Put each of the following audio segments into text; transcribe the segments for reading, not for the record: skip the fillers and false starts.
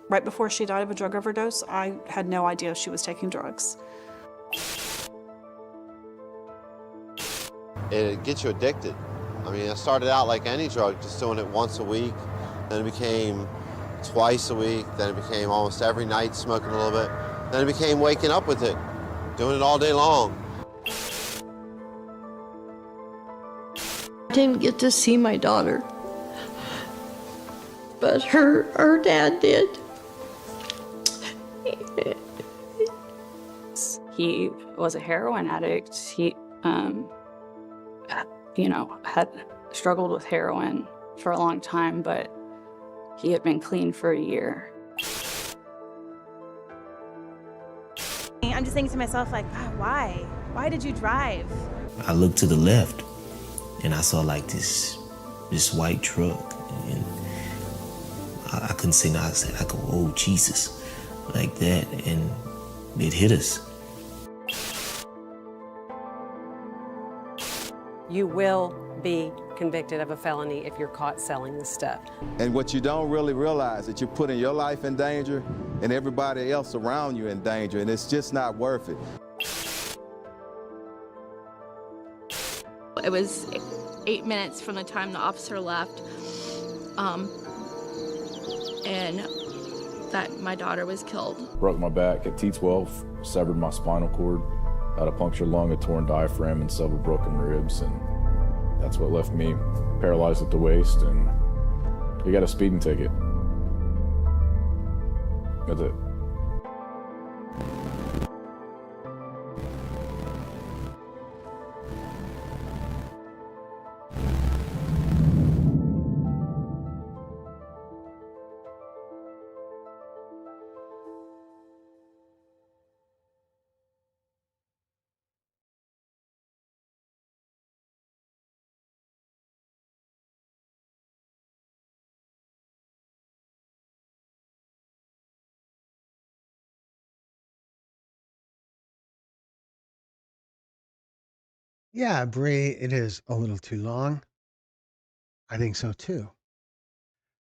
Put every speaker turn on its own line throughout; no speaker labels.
Right before she died of a drug overdose, I had no idea she was taking drugs.
It gets you addicted. I mean, I started out like any drug, just doing it once a week. Then it became twice a week. Then it became almost every night, smoking a little bit. Then it became waking up with it, doing it all day long.
I didn't get to see my daughter, but her dad did.
He was a heroin addict. He, had struggled with heroin for a long time, but he had been clean for a year.
I'm just thinking to myself, like, God, why? Why did you drive?
I looked to the left and I saw like this white truck, and I couldn't say no. I said, I go, oh Jesus, like that, and it hit us.
You will be convicted of a felony if you're caught selling this stuff.
And what you don't really realize is that you're putting your life in danger and everybody else around you in danger, and it's just not worth it.
It was 8 minutes from the time the officer left, and that my daughter was killed.
Broke my back at T12, severed my spinal cord, had a punctured lung, a torn diaphragm, and several broken ribs, and that's what left me paralyzed at the waist, and we got a speeding ticket. That's it.
Yeah, Bree, it is a little too long. I think so too.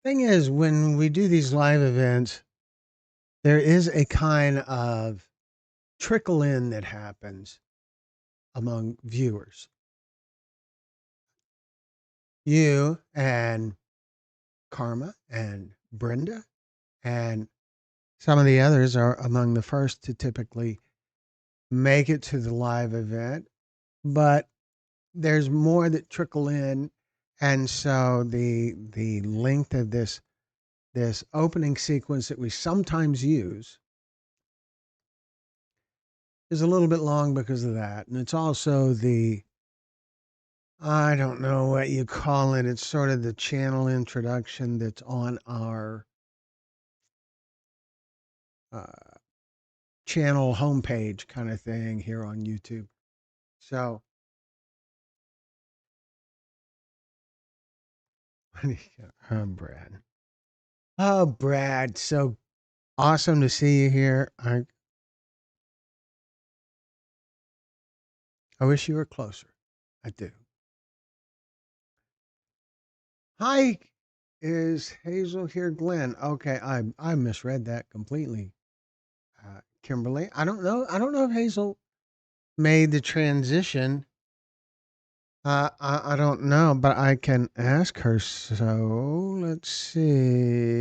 Thing is, when we do these live events, there is a kind of trickle in that happens among viewers. You and Karma and Brenda and some of the others are among the first to typically make it to the live event, but there's more that trickle in, and so the length of this opening sequence that we sometimes use is a little bit long because of that. And it's also I don't know what you call it. It's sort of the channel introduction that's on our channel homepage kind of thing here on YouTube. So, Brad. Oh, Brad, so awesome to see you here. I wish you were closer. I do. Hi, is Hazel here, Glenn? Okay, I misread that completely. Kimberly, I don't know if Hazel made the transition. I don't know, but I can ask her. So let's see.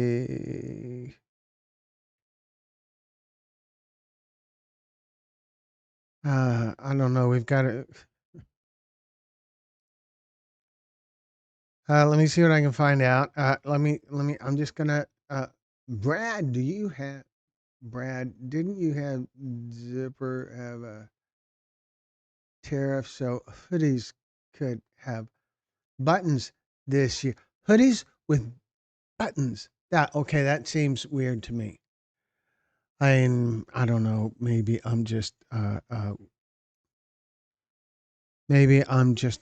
I don't know. We've got to. Let me see what I can find out. Let me. I'm just gonna. Brad, Brad, didn't you have Zipper have a tariff so hoodies could have buttons this year? Hoodies with buttons. That seems weird to me. I don't know. Maybe I'm just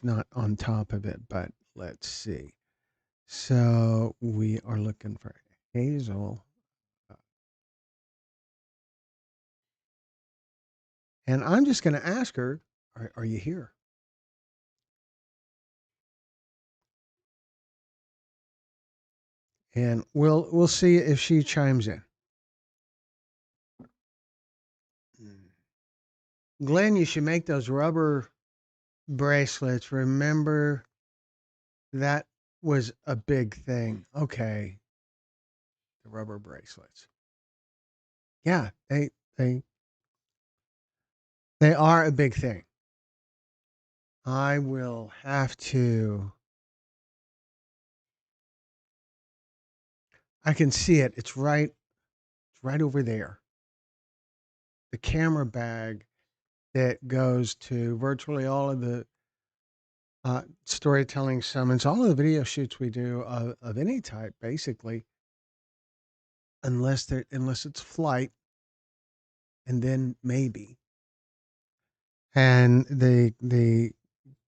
not on top of it. But let's see. So we are looking for Hazel. And I'm just going to ask her, are you here? And we'll see if she chimes in. Glenn, you should make those rubber bracelets. Remember that was a big thing. Okay, the rubber bracelets. Yeah, they they are a big thing. I will have to. I can see it. It's right over there. The camera bag that goes to virtually all of the storytelling summons, all of the video shoots we do of any type, basically, unless it's flight, and then maybe. And the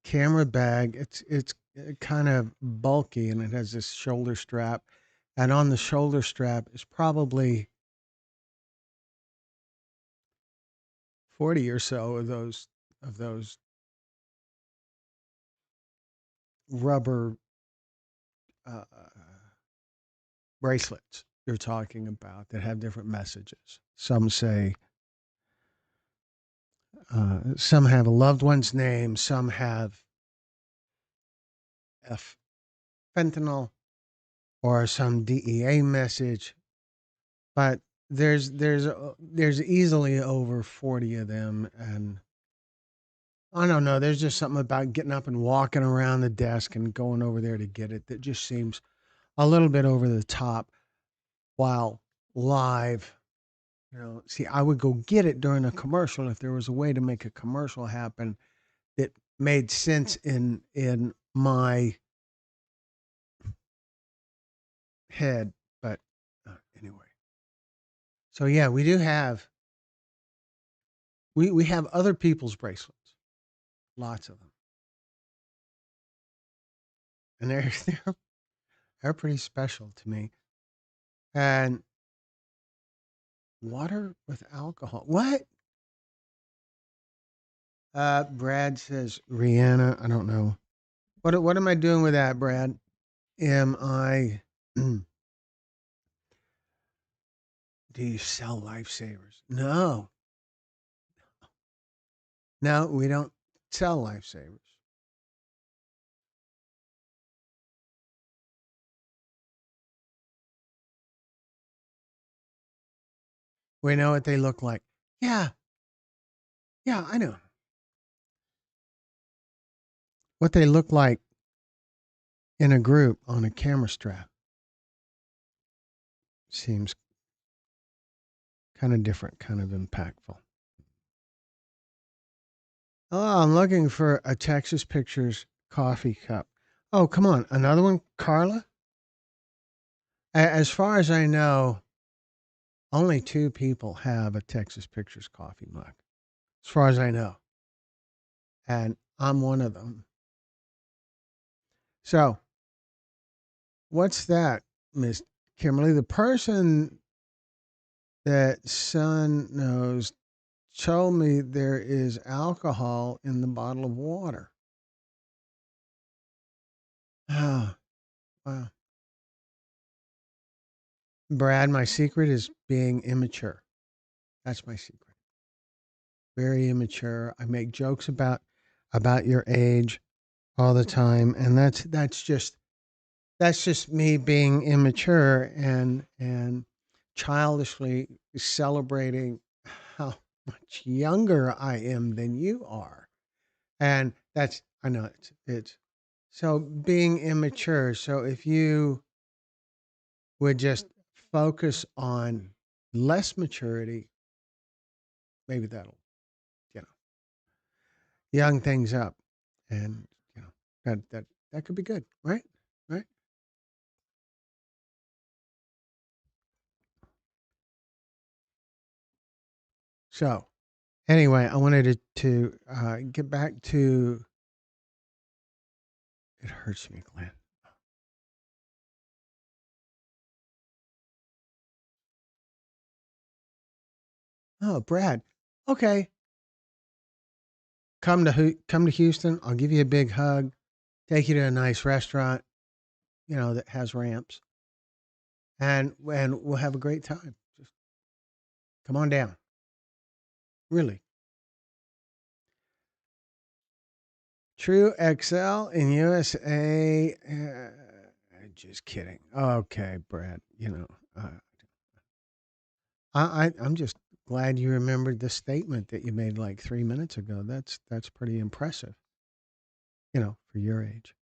camera bag, it's kind of bulky, and it has this shoulder strap, and on the shoulder strap is probably 40 or so of those rubber uh, bracelets you're talking about that have different messages. Some have a loved one's name, some have F fentanyl or some DEA message, but there's easily over 40 of them, and I don't know. There's just something about getting up and walking around the desk and going over there to get it that just seems a little bit over the top. While live, see, I would go get it during a commercial if there was a way to make a commercial happen that made sense in my head. But anyway, so yeah, we have other people's bracelets, lots of them, and they're pretty special to me. And water with alcohol, what? Brad says Rihanna. I don't know. What am I doing with that, Brad? Am I? Do you sell lifesavers? No, no, we don't sell lifesavers. We know what they look like. Yeah, yeah, I know what they look like in a group on a camera strap. Seems kind of different, kind of impactful. Oh, I'm looking for a Texas Pictures coffee cup. Oh, come on, another one, Carla? As far as I know, only two people have a Texas Pictures coffee mug, as far as I know. And I'm one of them. So, what's that, Miss Kimberly? The person that son knows told me there is alcohol in the bottle of water. Oh, wow. Brad, my secret is being immature. That's my secret. Very immature. I make jokes about your age all the time, and that's just me being immature and childishly celebrating how much younger I am than you are. And that's I know it's so being immature. So if you would just focus on less maturity, maybe that'll, you know, young things up, and that could be good, right? Right? So anyway, I wanted to get back to it hurts me, Glenn. Oh, Brad. Okay, come to Houston. I'll give you a big hug. Take you to a nice restaurant, that has ramps, and we'll have a great time. Just come on down. Really. True XL in USA. Just kidding. Okay, Brad. I'm just glad you remembered the statement that you made like 3 minutes ago. That's pretty impressive. For your age.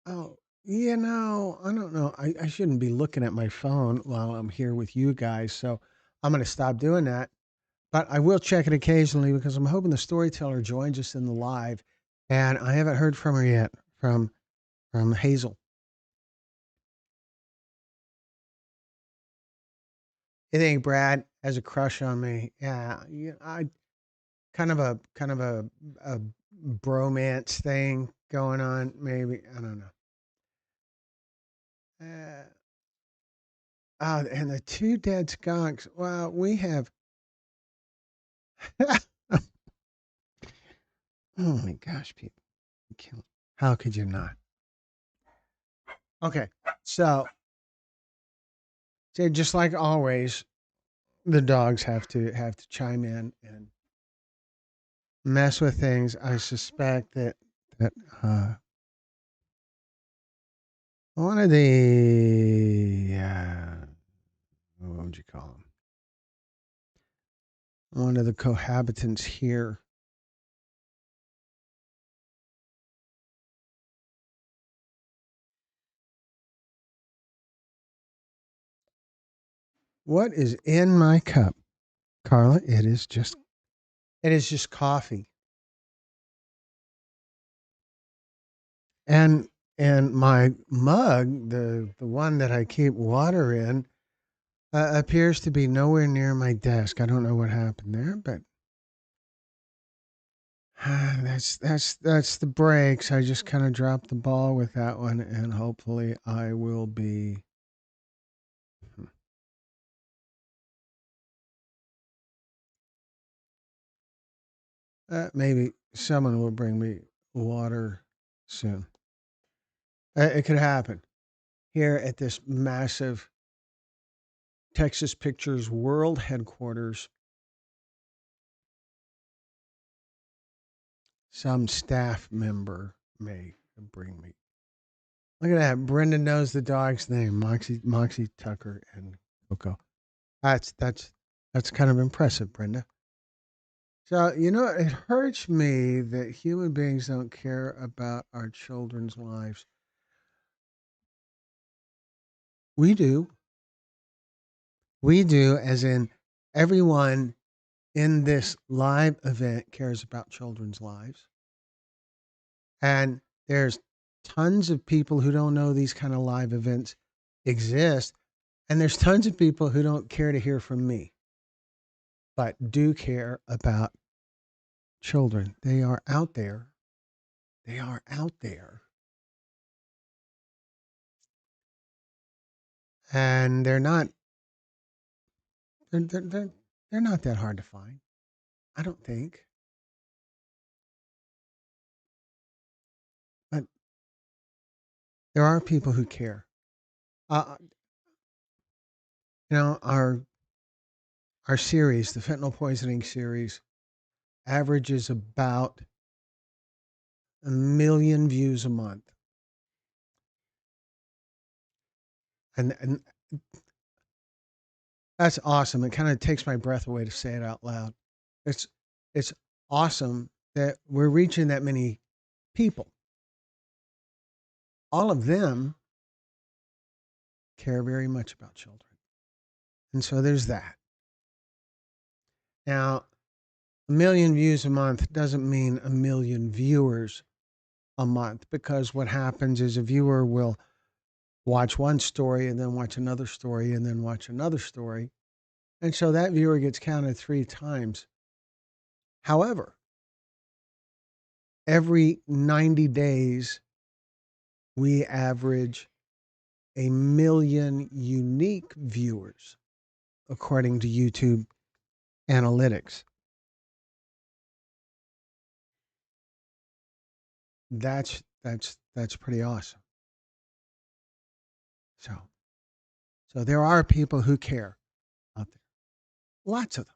Oh, I don't know. I shouldn't be looking at my phone while I'm here with you guys, so I'm going to stop doing that. But I will check it occasionally because I'm hoping the storyteller joins us in the live, and I haven't heard from her yet. From Hazel. You think Brad has a crush on me? Yeah, I kind of a bromance thing going on. Maybe I don't know. Uh, oh, and the two dead skunks. Well, we have. Oh my gosh, people! How could you not? Okay, so just like always, the dogs have to chime in and mess with things. I suspect that one of the what would you call them? One of the cohabitants here. What is in my cup, Carla? It is just coffee. And my mug, the one that I keep water in, appears to be nowhere near my desk. I don't know what happened there, but that's the breaks. I just kind of dropped the ball with that one, and hopefully I will be. Maybe someone will bring me water soon. It could happen here at this massive Texas Pictures World Headquarters. Some staff member may bring me. Look at that. Brenda knows the dog's name, Moxie Tucker and Coco. That's kind of impressive, Brenda. So, it hurts me that human beings don't care about our children's lives. We do. We do, as in everyone in this live event cares about children's lives. And there's tons of people who don't know these kind of live events exist. And there's tons of people who don't care to hear from me, but do care about children. They are out there. They are out there. And they're not that hard to find. I don't think. But there are people who care. Uh, our series, the fentanyl poisoning series, averages about 1 million views a month. And that's awesome. It kind of takes my breath away to say it out loud. It's it's awesome that we're reaching that many people. All of them care very much about children. And so there's that. Now, 1 million views a month doesn't mean 1 million viewers a month, because what happens is a viewer will watch one story and then watch another story and then watch another story. And so that viewer gets counted 3 times. However, every 90 days, we average 1 million unique viewers, according to YouTube analytics. That's pretty awesome. So there are people who care out there. Lots of them.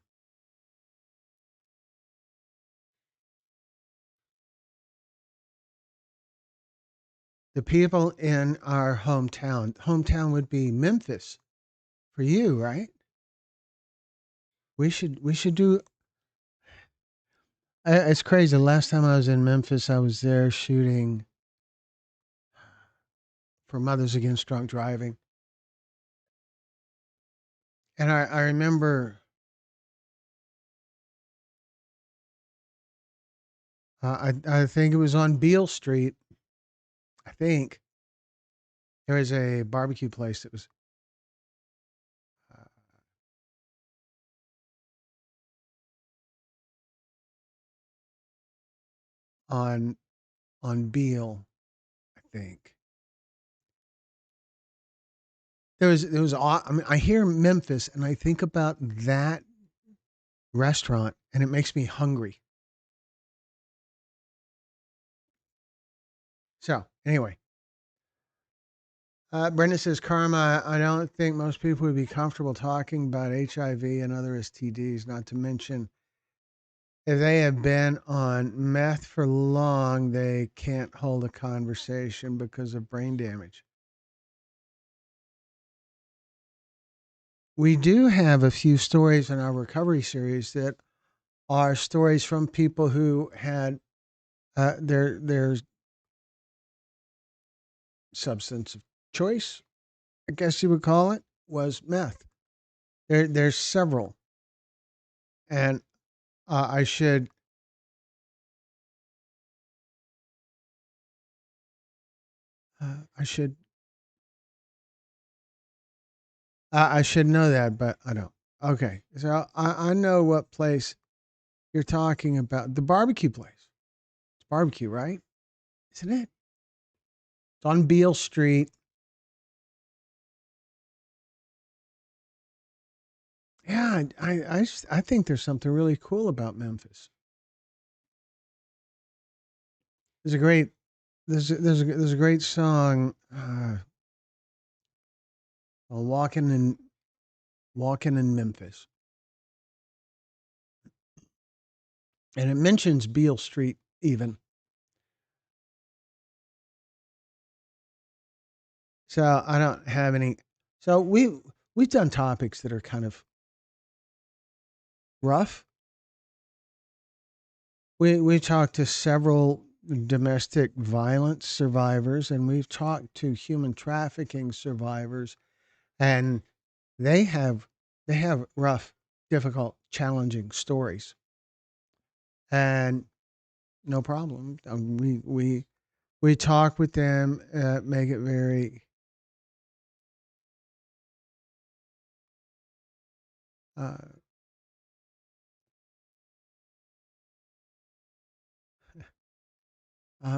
The people in our hometown would be Memphis for you, right? We should do. It's crazy. The last time I was in Memphis, I was there shooting for Mothers Against Drunk Driving, and I remember I think it was on Beale Street. I think there was a barbecue place that was uh, on on Beale. I think I mean, I hear Memphis and I think about that restaurant, and it makes me hungry. So anyway, Brenda says, Karma, I don't think most people would be comfortable talking about HIV and other STDs, not to mention if they have been on meth for long, they can't hold a conversation because of brain damage. We do have a few stories in our recovery series that are stories from people who had their substance of choice, I guess you would call it, was meth. There's several, and I should I should I should know that, but I don't. Okay, so I know what place you're talking about. The barbecue place. It's barbecue, right? Isn't it? It's on Beale Street. Yeah, I think there's something really cool about Memphis. There's a great there's a great song, walking in Memphis, and it mentions Beale Street even. So I don't have any. So we've done topics that are kind of rough. We talked to several domestic violence survivors, and we've talked to human trafficking survivors, and they have they have rough, difficult, challenging stories, and no problem. We talk with them, make it very. Uh,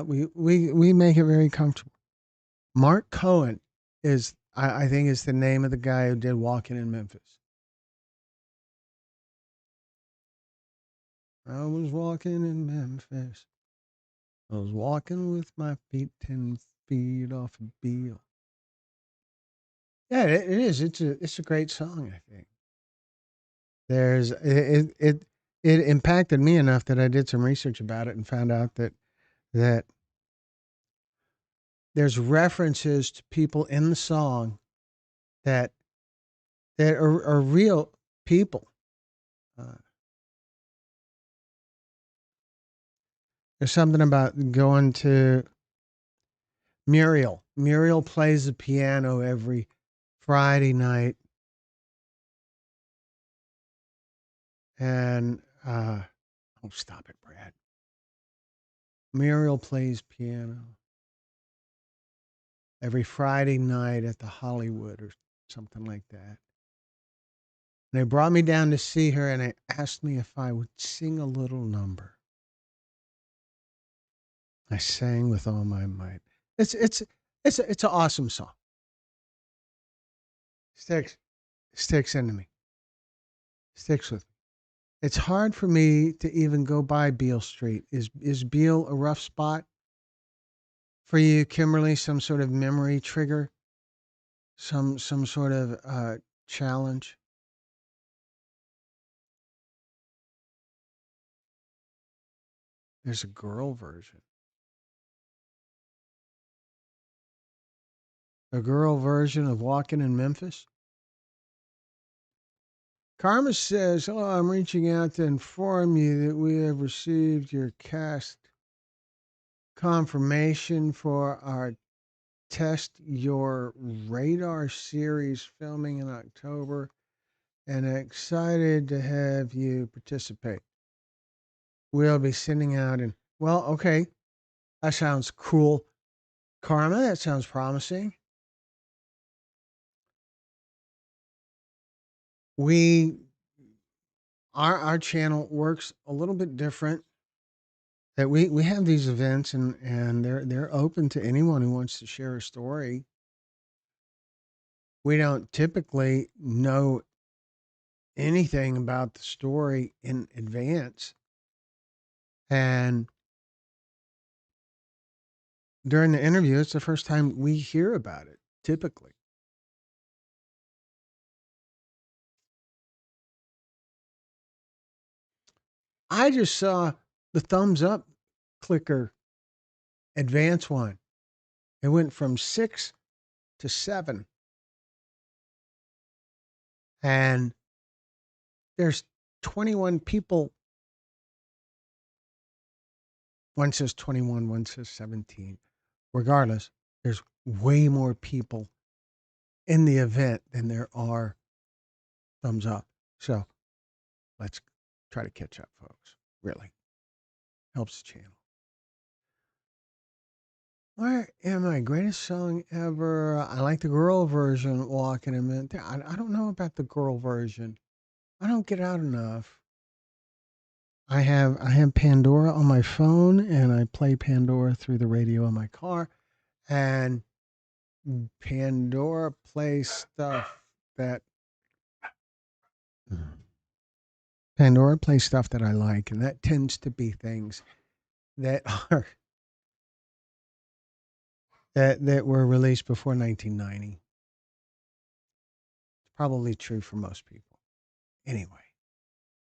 we make it very comfortable. Mark Cohen I think is the name of the guy who did Walking in Memphis. I was walking in Memphis. I was walking with my feet 10 feet off a Beale. Yeah, it is. It's a great song, I think. There's it impacted me enough that I did some research about it and found out that there's references to people in the song that are real people. Uh, there's something about going to Muriel. Muriel plays the piano every Friday night, and oh, stop it, Brad. Muriel plays piano every Friday night at the Hollywood or something like that. And they brought me down to see her, and they asked me if I would sing a little number. I sang with all my might. It's an awesome song. Sticks sticks into me. Sticks with me. It's hard for me to even go by Beale Street. Is Beale a rough spot for you, Kimberly? Some sort of memory trigger? Some sort of challenge? There's a girl version. A girl version of Walking in Memphis. Karma says, "Hello, I'm reaching out to inform you that we have received your cast confirmation for our Test Your Radar series filming in October and excited to have you participate. We'll be sending out well, okay, that sounds cool. Karma, that sounds promising. Our channel works a little bit different. That we have these events and they're open to anyone who wants to share a story. We don't typically know anything about the story in advance. And during the interview, it's the first time we hear about it, typically. I just saw the thumbs up clicker advance one. It went from 6 to 7. And there's 21 people. One says 21, one says 17. Regardless, there's way more people in the event than there are thumbs up. So let's try to catch up, folks. Really helps the channel. Where am I? Greatest song ever. I like the girl version, Walking in Mint. I don't know about the girl version. I don't get out enough. I have Pandora on my phone and I play Pandora through the radio in my car. And Pandora plays stuff that I like, and that tends to be things that are that were released before 1990. It's probably true for most people. Anyway,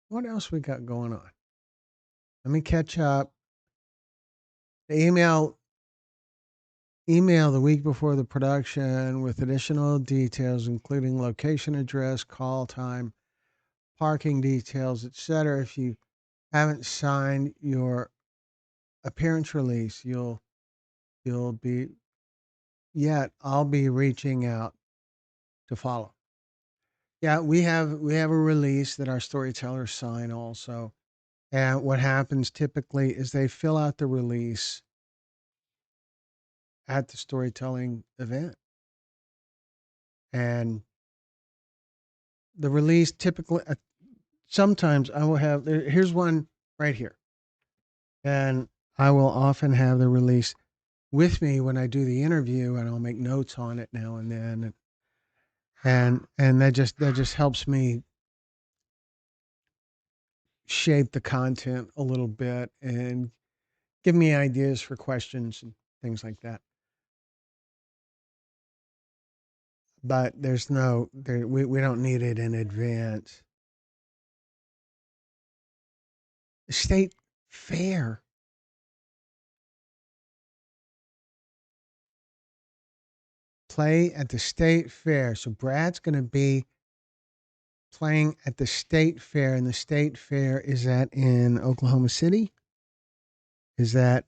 what else we got going on? Let me catch up. The email the week before the production with additional details, including location, address, call time, parking details, etc. If you haven't signed your appearance release, you'll be I'll be reaching out to follow. Yeah, we have a release that our storytellers sign also. And what happens typically is they fill out the release at the storytelling event. And the release typically, sometimes I will have, here's one right here. And I will often have the release with me when I do the interview, and I'll make notes on it now and then. And that just helps me shape the content a little bit and give me ideas for questions and things like that. But there's we don't need it in advance. State fair. Play at the state fair. So Brad's going to be playing at the state fair, and the state fair, is that in Oklahoma City? Is that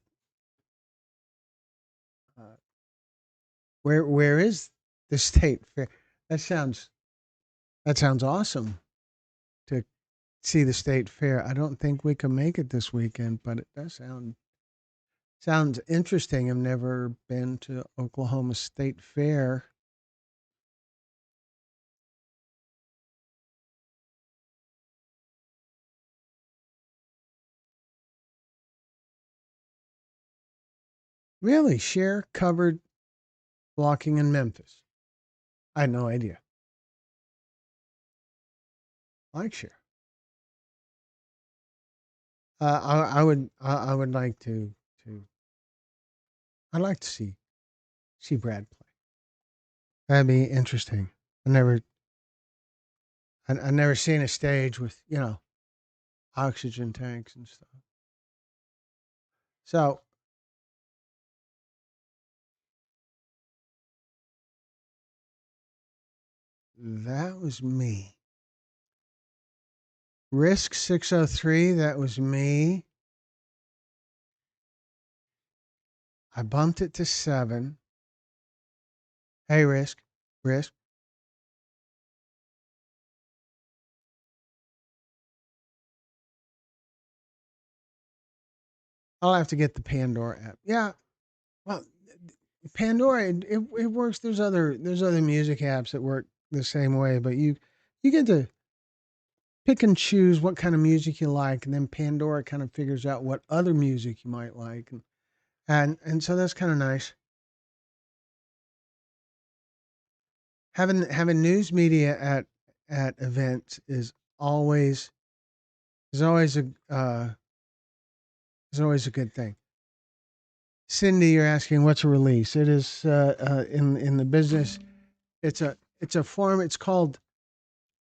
where is the state fair? That sounds awesome to see the state fair. I don't think we can make it this weekend, but it does sounds interesting. I've never been to Oklahoma State Fair. Really? Cher covered Walking in Memphis. I had no idea. I like Cher. I would like to I'd like to see Brad play. That'd be interesting. I never seen a stage with, oxygen tanks and stuff. So that was me. Risk 603, that was me. I bumped it to 7. Hey, Risk. Risk. I'll have to get the Pandora app. Yeah. Well, Pandora, it works. There's other music apps that work the same way, but you get to pick and choose what kind of music you like, and then Pandora kind of figures out what other music you might like, and so that's kind of nice. Having news media at events always is always a is always a good thing. Cindy, you're asking what's a release? It is in the business. It's a form. It's called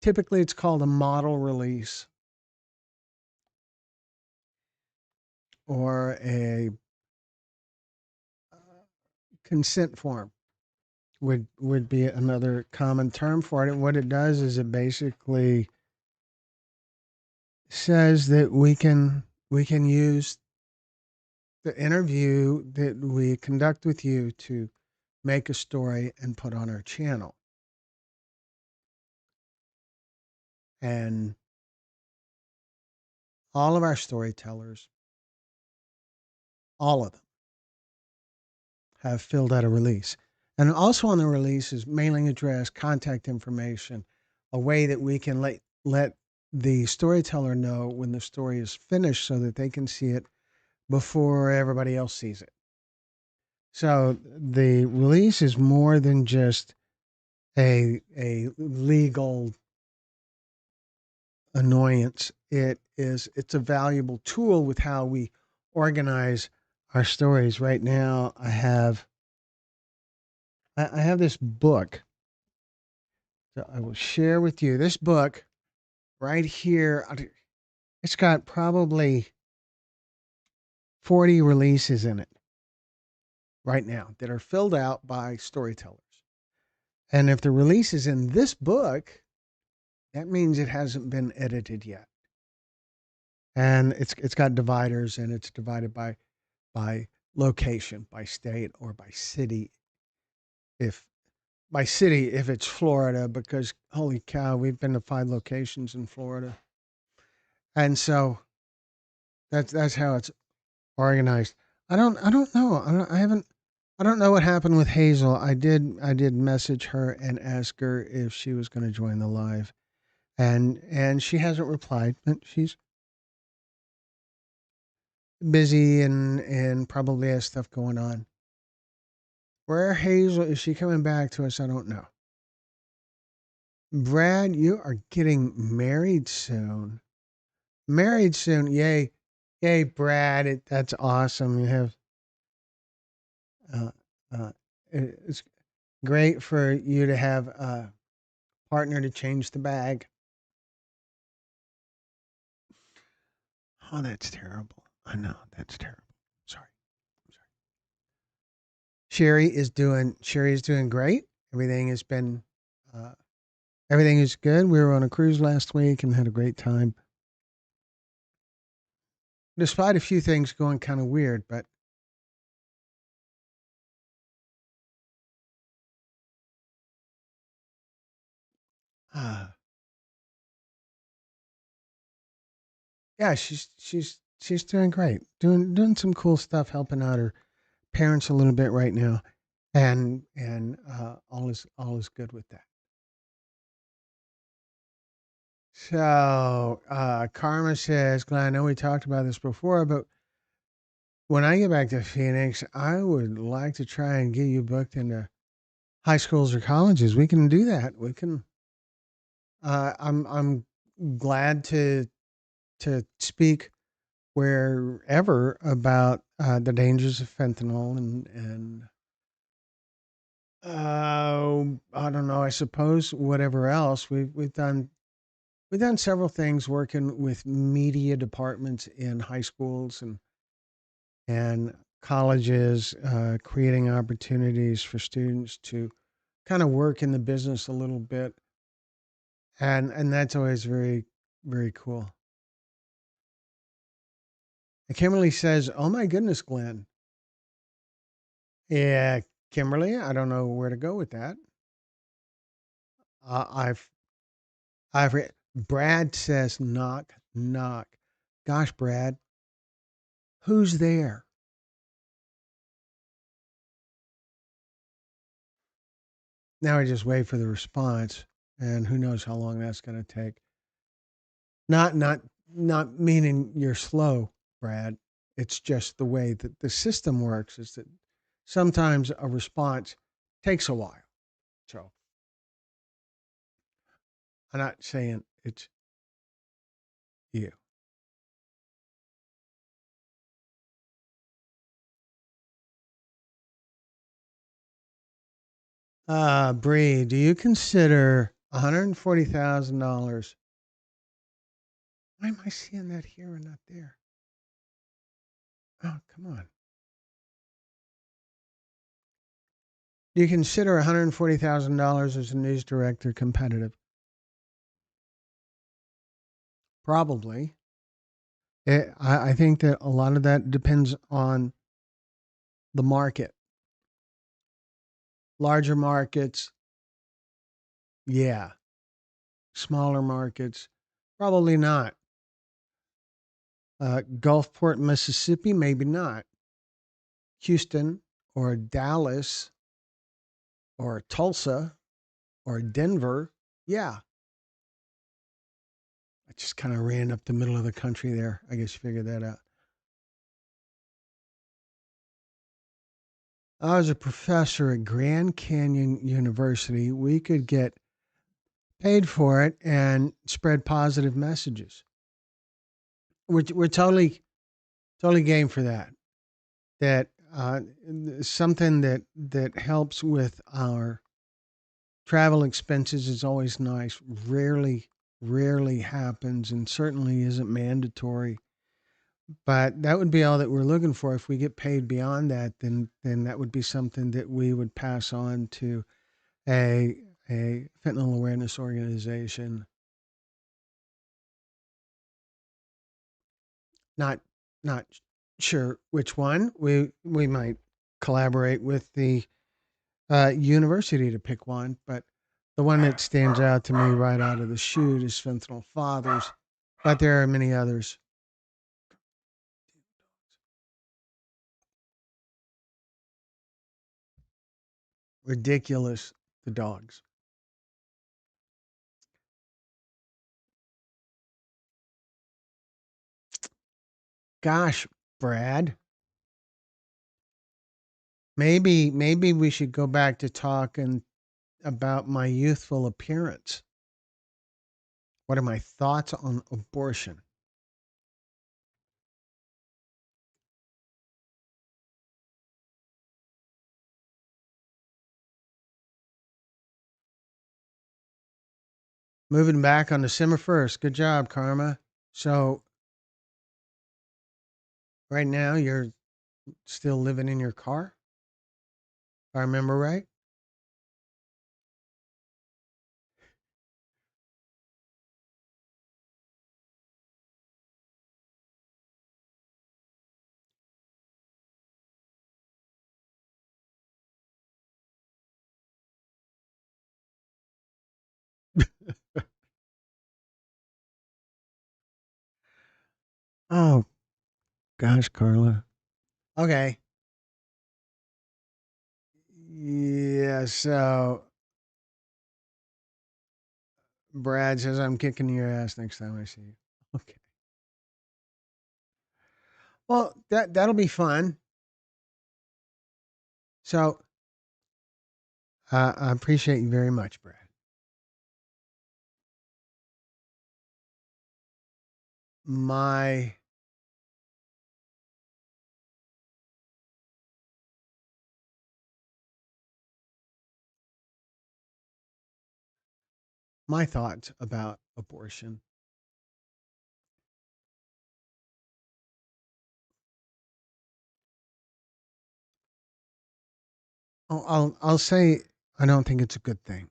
typically it's called a model release or a consent form would be another common term for it. And what it does is it basically says that we can use the interview that we conduct with you to make a story and put on our channel. And all of our storytellers, all of them, have filled out a release. And also on the release is mailing address, contact information, a way that we can let the storyteller know when the story is finished so that they can see it before everybody else sees it. So the release is more than just a legal annoyance. It's a valuable tool with how we organize our stories. Right now I have this book that I will share with you. This book right here, it's got probably 40 releases in it right now that are filled out by storytellers. And if the release is in this book, that means it hasn't been edited yet. And it's got dividers, and it's divided by location, by state, or by city. If by city, if it's Florida, because holy cow, we've been to 5 locations in Florida. And so that's how it's organized. I don't know. I don't know what happened with Hazel. I did message her and ask her if she was going to join the live, and she hasn't replied. But she's busy and probably has stuff going on. Where Hazel is she coming back to us? I don't know. Brad, you are getting married soon. Married soon. Yay. Yay, Brad. That's awesome. You have uh uh it's great for you to have a partner to change the bag. Oh, that's terrible. I know, that's terrible. Sorry. I'm sorry. Sherry is doing great. Everything has been uh everything is good. We were on a cruise last week and had a great time. Despite a few things going kind of weird, but uh yeah, she's doing great. Doing some cool stuff, helping out her parents a little bit right now. And all is good with that. So Karma says, Glenn, I know we talked about this before, but when I get back to Phoenix, I would like to try and get you booked into high schools or colleges. We can do that. We can. I'm glad to speak wherever about the dangers of fentanyl and I don't know. I suppose whatever else we've done several things working with media departments in high schools and colleges creating opportunities for students to kind of work in the business a little bit, and that's always very cool. And Kimberly says, "Oh my goodness, Glenn." Yeah, Kimberly, I don't know where to go with that. Uh, I've Brad says, "Knock knock." Gosh, Brad, who's there? Now I just wait for the response, and who knows how long that's going to take. Not not not meaning you're slow, Brad. It's just the way that the system works is that sometimes a response takes a while. So I'm not saying it's you. Bree, do you consider $140,000? Why am I seeing that here and not there? Oh, come on. Do you consider $140,000 as a news director competitive? Probably. I think that a lot of that depends on the market. Larger markets, yeah. Smaller markets, probably not. Gulfport, Mississippi, maybe not. Houston or Dallas or Tulsa or Denver, yeah. I just kind of ran up the middle of the country there. I guess you figured that out. I was a professor at Grand Canyon University. We could get paid for it and spread positive messages. We're totally game for that. That something that helps with our travel expenses is always nice. Rarely happens, and certainly isn't mandatory. But that would be all that we're looking for. If we get paid beyond that, then that would be something that we would pass on to a fentanyl awareness organization. Not not sure which one. We might collaborate with the university to pick one, but the one that stands out to me right out of the chute is Fentanyl Fathers, but there are many others. Ridiculous, the dogs. Gosh, Brad, maybe we should go back to talking about my youthful appearance. What are my thoughts on abortion? Moving back on December 1st. Good job, Karma. So right now you're still living in your car? If I remember right? Oh gosh, Carla. Okay. Yeah, so Brad says I'm kicking your ass next time I see you. Okay. Well, that'll be fun. So I appreciate you very much, Brad. My my thoughts about abortion. I'll say I don't think it's a good thing.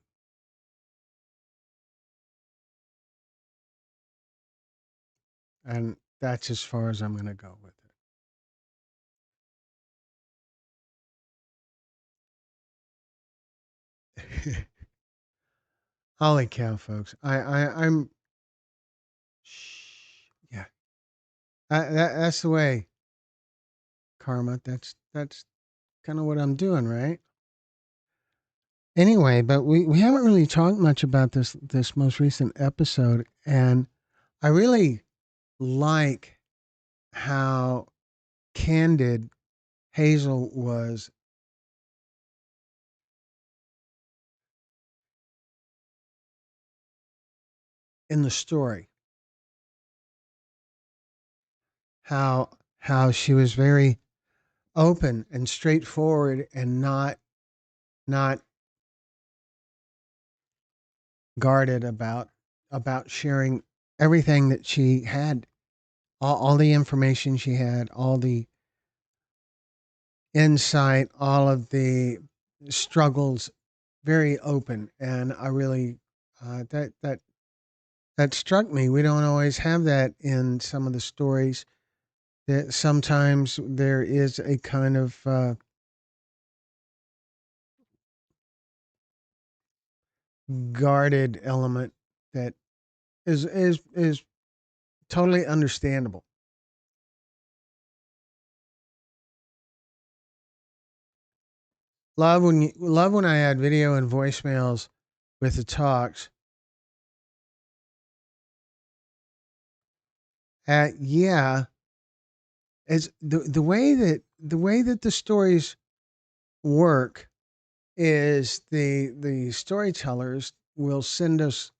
And that's as far as I'm going to go with it. Holy cow, folks! I'm yeah. That's the way, Karma. That's kind of what I'm doing, right? Anyway, but we haven't really talked much about this most recent episode, and I really like how candid Hazel was in the story. How she was very open and straightforward and not guarded about sharing everything that she had, all the information she had, all the insight, all of the struggles, very open. And I really that struck me. We don't always have that in some of the stories. That sometimes there is a kind of guarded element that is totally understandable. Love when I add video and voicemails with the talks. Yeah, it's the way that the stories work is the storytellers will send us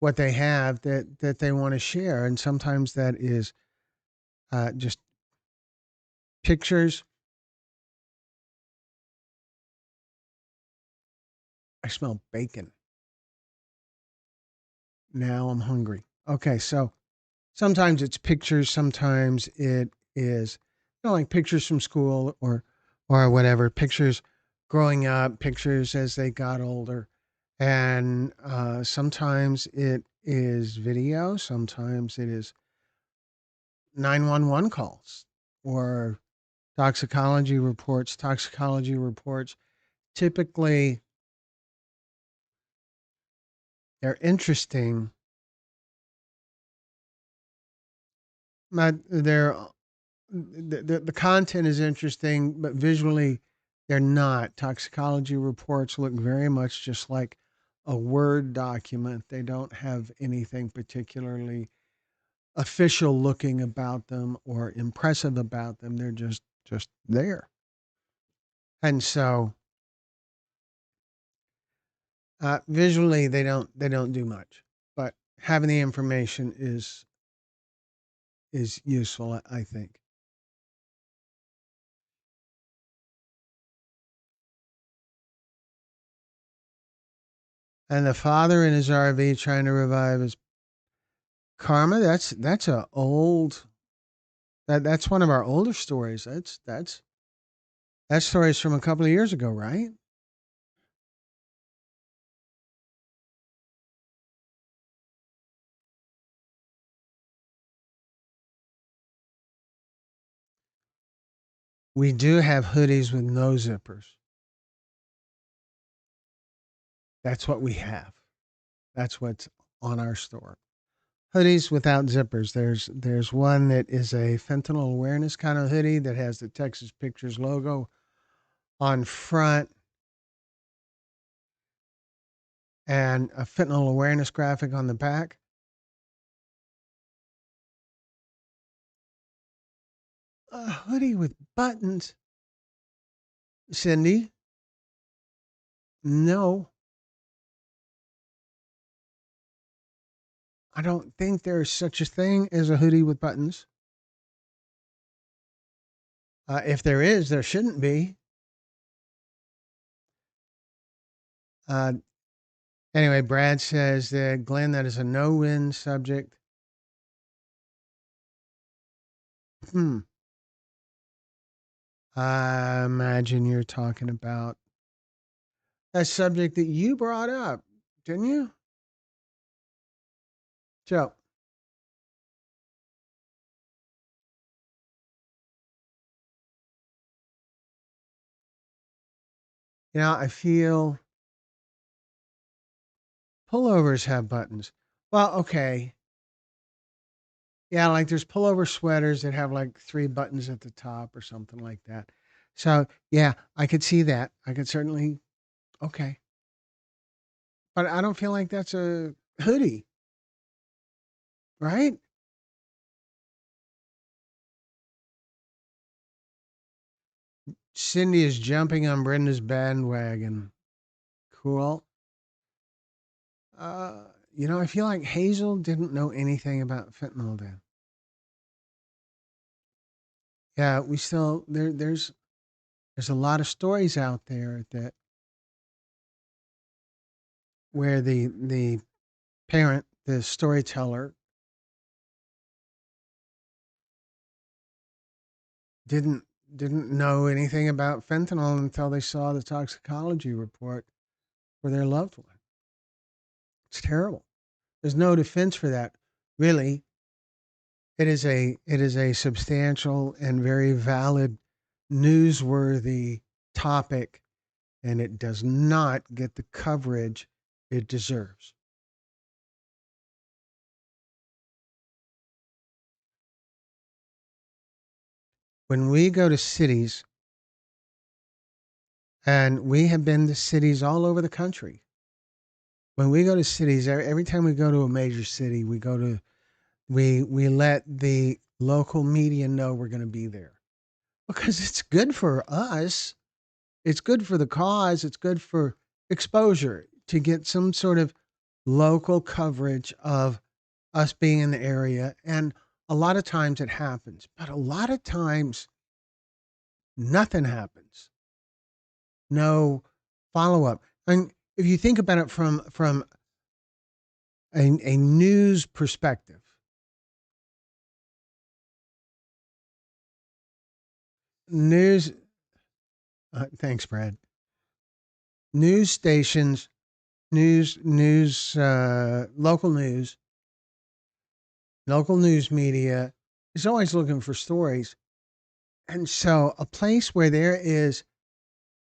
what they have that they want to share, and sometimes that is just pictures. I smell bacon. Now I'm hungry. Okay, so sometimes it's pictures, sometimes it is like pictures from school or whatever, pictures growing up, pictures as they got older. And sometimes it is video, sometimes it is 911 calls or toxicology reports. Toxicology reports typically they're interesting, but the content is interesting, but visually they're not. Toxicology reports look very much just like a Word document. They don't have anything particularly official looking about them or impressive about them. They're just there. And so visually they don't do much, but having the information is useful, I think. And the father in his RV trying to revive his karma. That's a old that's one of our older stories. That story's from a couple of years ago, right? We do have hoodies with no zippers. That's what we have. That's what's on our store. Hoodies without zippers. There's one that is a fentanyl awareness kind of hoodie that has the Texas Pictures logo on front and a fentanyl awareness graphic on the back. A hoodie with buttons. Cindy, no. I don't think there's such a thing as a hoodie with buttons. If there is, there shouldn't be. Uh, anyway, Brad says that Glenn, that is a no-win subject. Hmm. I imagine you're talking about a subject that you brought up, didn't you? Joe. I feel pullovers have buttons. Well, okay. Yeah, like there's pullover sweaters that have like 3 buttons at the top or something like that. So, yeah, I could see that. I could certainly okay. But I don't feel like that's a hoodie, right? Cindy is jumping on Brenda's bandwagon. Cool. Uh, I feel like Hazel didn't know anything about fentanyl then. Yeah, we still there's a lot of stories out there that where the parent, the storyteller, didn't didn't know anything about fentanyl until they saw the toxicology report for their loved one. It's terrible. There's no defense for that. Really, it is a substantial and very valid, newsworthy topic, and it does not get the coverage it deserves. When we go to cities, and we have been to cities all over the country. When we go to cities, every time we go to a major city, we let the local media know we're going to be there because it's good for us. It's good for the cause. It's good for exposure to get some sort of local coverage of us being in the area. And a lot of times it happens, but a lot of times nothing happens. No follow up. And if you think about it from a news perspective, news. Thanks, Brad. News stations, local news media is always looking for stories. And so, a place where there is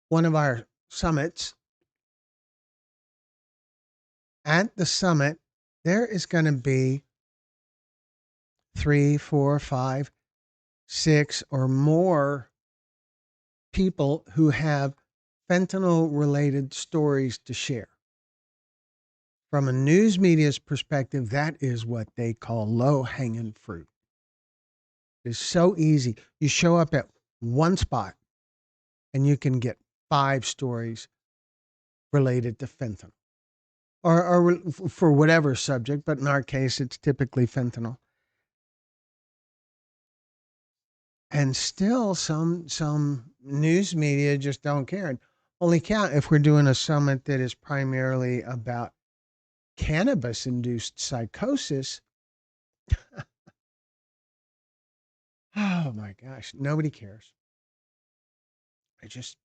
one of our summits, at the summit, there is going to be 3, 4, 5, 6, or more people who have fentanyl related stories to share. From a news media's perspective, that is what they call low hanging fruit. It's so easy. You show up at one spot and you can get 5 stories related to fentanyl or for whatever subject, but in our case, it's typically fentanyl. And still, some news media just don't care. And only count if we're doing a summit that is primarily about cannabis induced psychosis. Oh my gosh, nobody cares. I just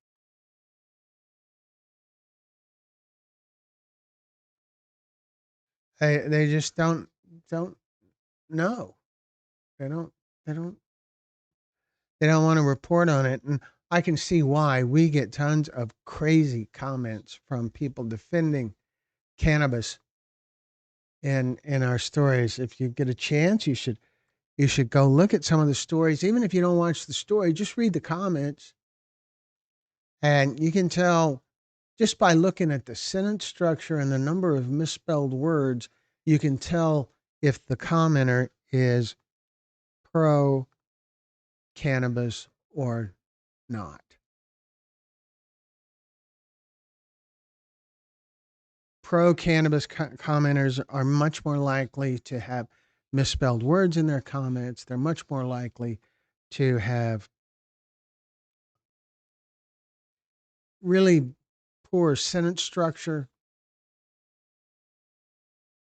they just don't know. They don't they don't they don't want to report on it, and I can see why. We get tons of crazy comments from people defending cannabis in our stories. If you get a chance, you should go look at some of the stories. Even if you don't watch the story, just read the comments. And you can tell just by looking at the sentence structure and the number of misspelled words, you can tell if the commenter is pro cannabis or not. Pro cannabis commenters are much more likely to have misspelled words in their comments. They're much more likely to have really poor sentence structure,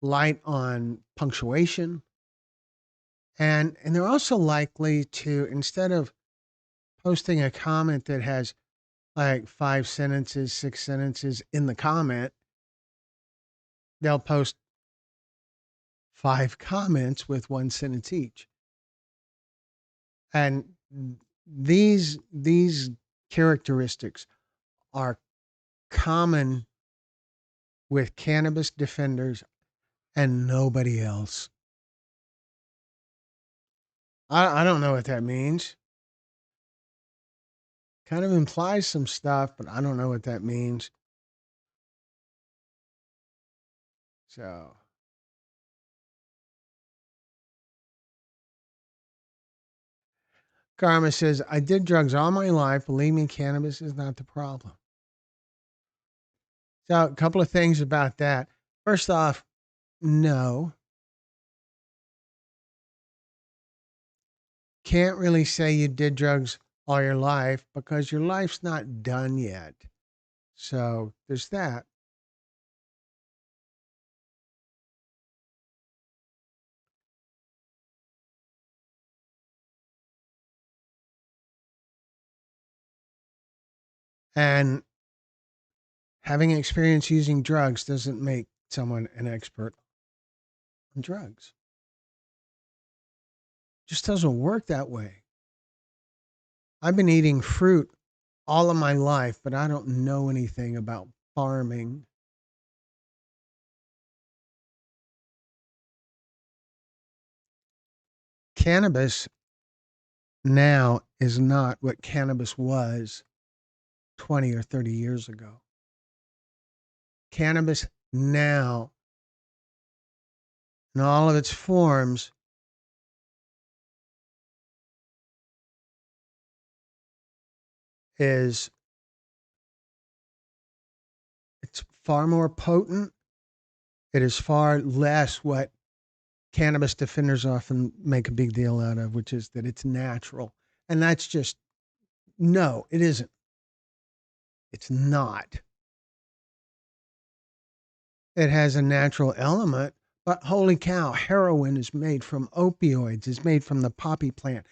light on punctuation, and they're also likely to, instead of posting a comment that has like 5 sentences, 6 sentences in the comment, they'll post 5 comments with 1 sentence each. And these characteristics are common with cannabis defenders and nobody else. I don't know what that means. Kind of implies some stuff, but I don't know what that means. So, Karma says, I did drugs all my life. Believe me, cannabis is not the problem. So, a couple of things about that. First off, no. Can't really say you did drugs all your life because your life's not done yet. So, there's that. And having experience using drugs doesn't make someone an expert on drugs. It just doesn't work that way. I've been eating fruit all of my life, but I don't know anything about farming. Cannabis now is not what cannabis was 20 or 30 years ago. Cannabis now, in all of its forms, it's far more potent. It is far less what cannabis defenders often make a big deal out of, which is that it's natural. And that's just, no, it isn't. It's not. It has a natural element, but holy cow, heroin is made from opioids, is made from the poppy plant.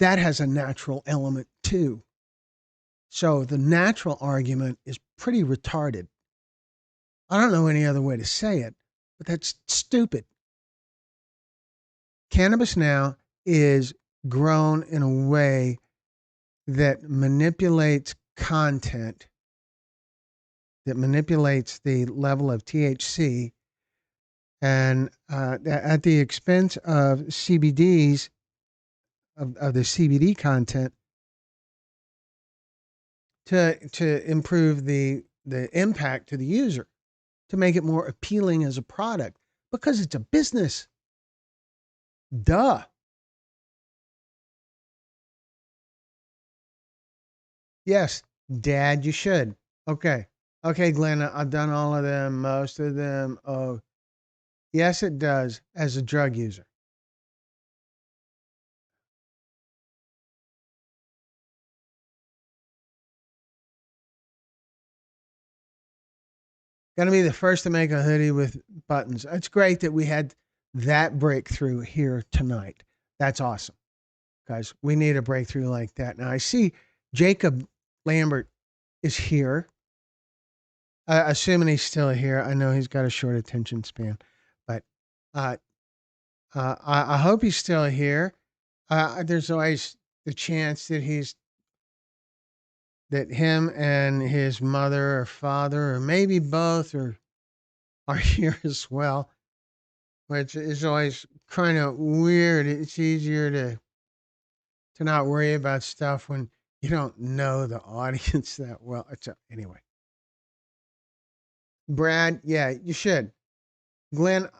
That has a natural element too. So the natural argument is pretty retarded. I don't know any other way to say it, but that's stupid. Cannabis now is grown in a way that manipulates content, that manipulates the level of THC, and at the expense of CBDs, of the CBD content, to improve the impact to the user, to make it more appealing as a product, because it's a business. Duh. Yes, Dad, you should. Okay. Okay, Glenn, I've done all of them, most of them. Oh, yes, it does as a drug user. Gonna be the first to make a hoodie with buttons. It's great that we had that breakthrough here tonight. That's awesome, guys. We need a breakthrough like that. Now I see Jacob Lambert is here. Assuming he's still here. I know he's got a short attention span, but I hope he's still here. There's always the chance that him and his mother or father or maybe both are here as well, which is always kind of weird. It's easier to not worry about stuff when you don't know the audience that well. Anyway, Brad, yeah, you should. Glenn,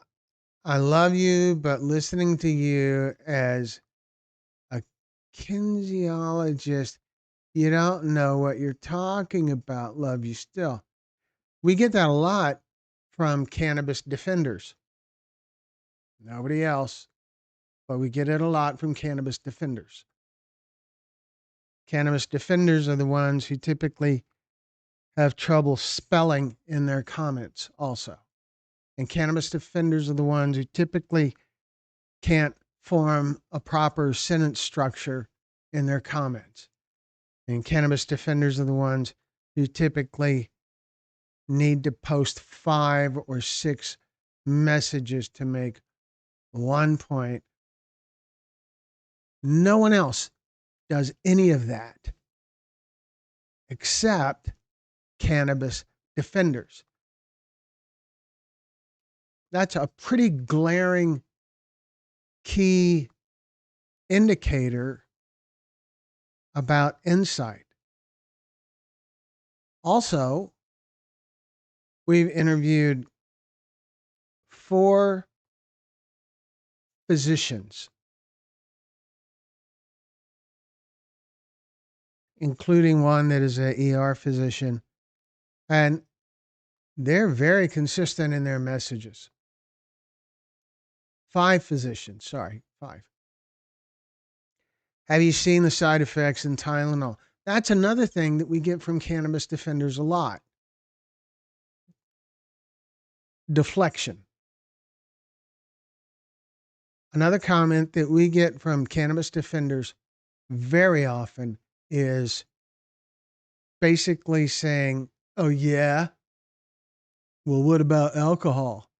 I love you, but listening to you as a kinesiologist, you don't know what you're talking about. Love you still. We get that a lot from cannabis defenders. Nobody else, but we get it a lot from cannabis defenders. Cannabis defenders are the ones who typically have trouble spelling in their comments also. And cannabis defenders are the ones who typically can't form a proper sentence structure in their comments. And cannabis defenders are the ones who typically need to post 5 or 6 messages to make one point. No one else does any of that except cannabis defenders. That's a pretty glaring key indicator about insight. Also, we've interviewed 4 physicians, including one that is an ER physician, and they're very consistent in their messages. 5 physicians, sorry, 5. Have you seen the side effects in Tylenol? That's another thing that we get from cannabis defenders a lot. Deflection. Another comment that we get from cannabis defenders very often is basically saying, oh, yeah, well, what about alcohol?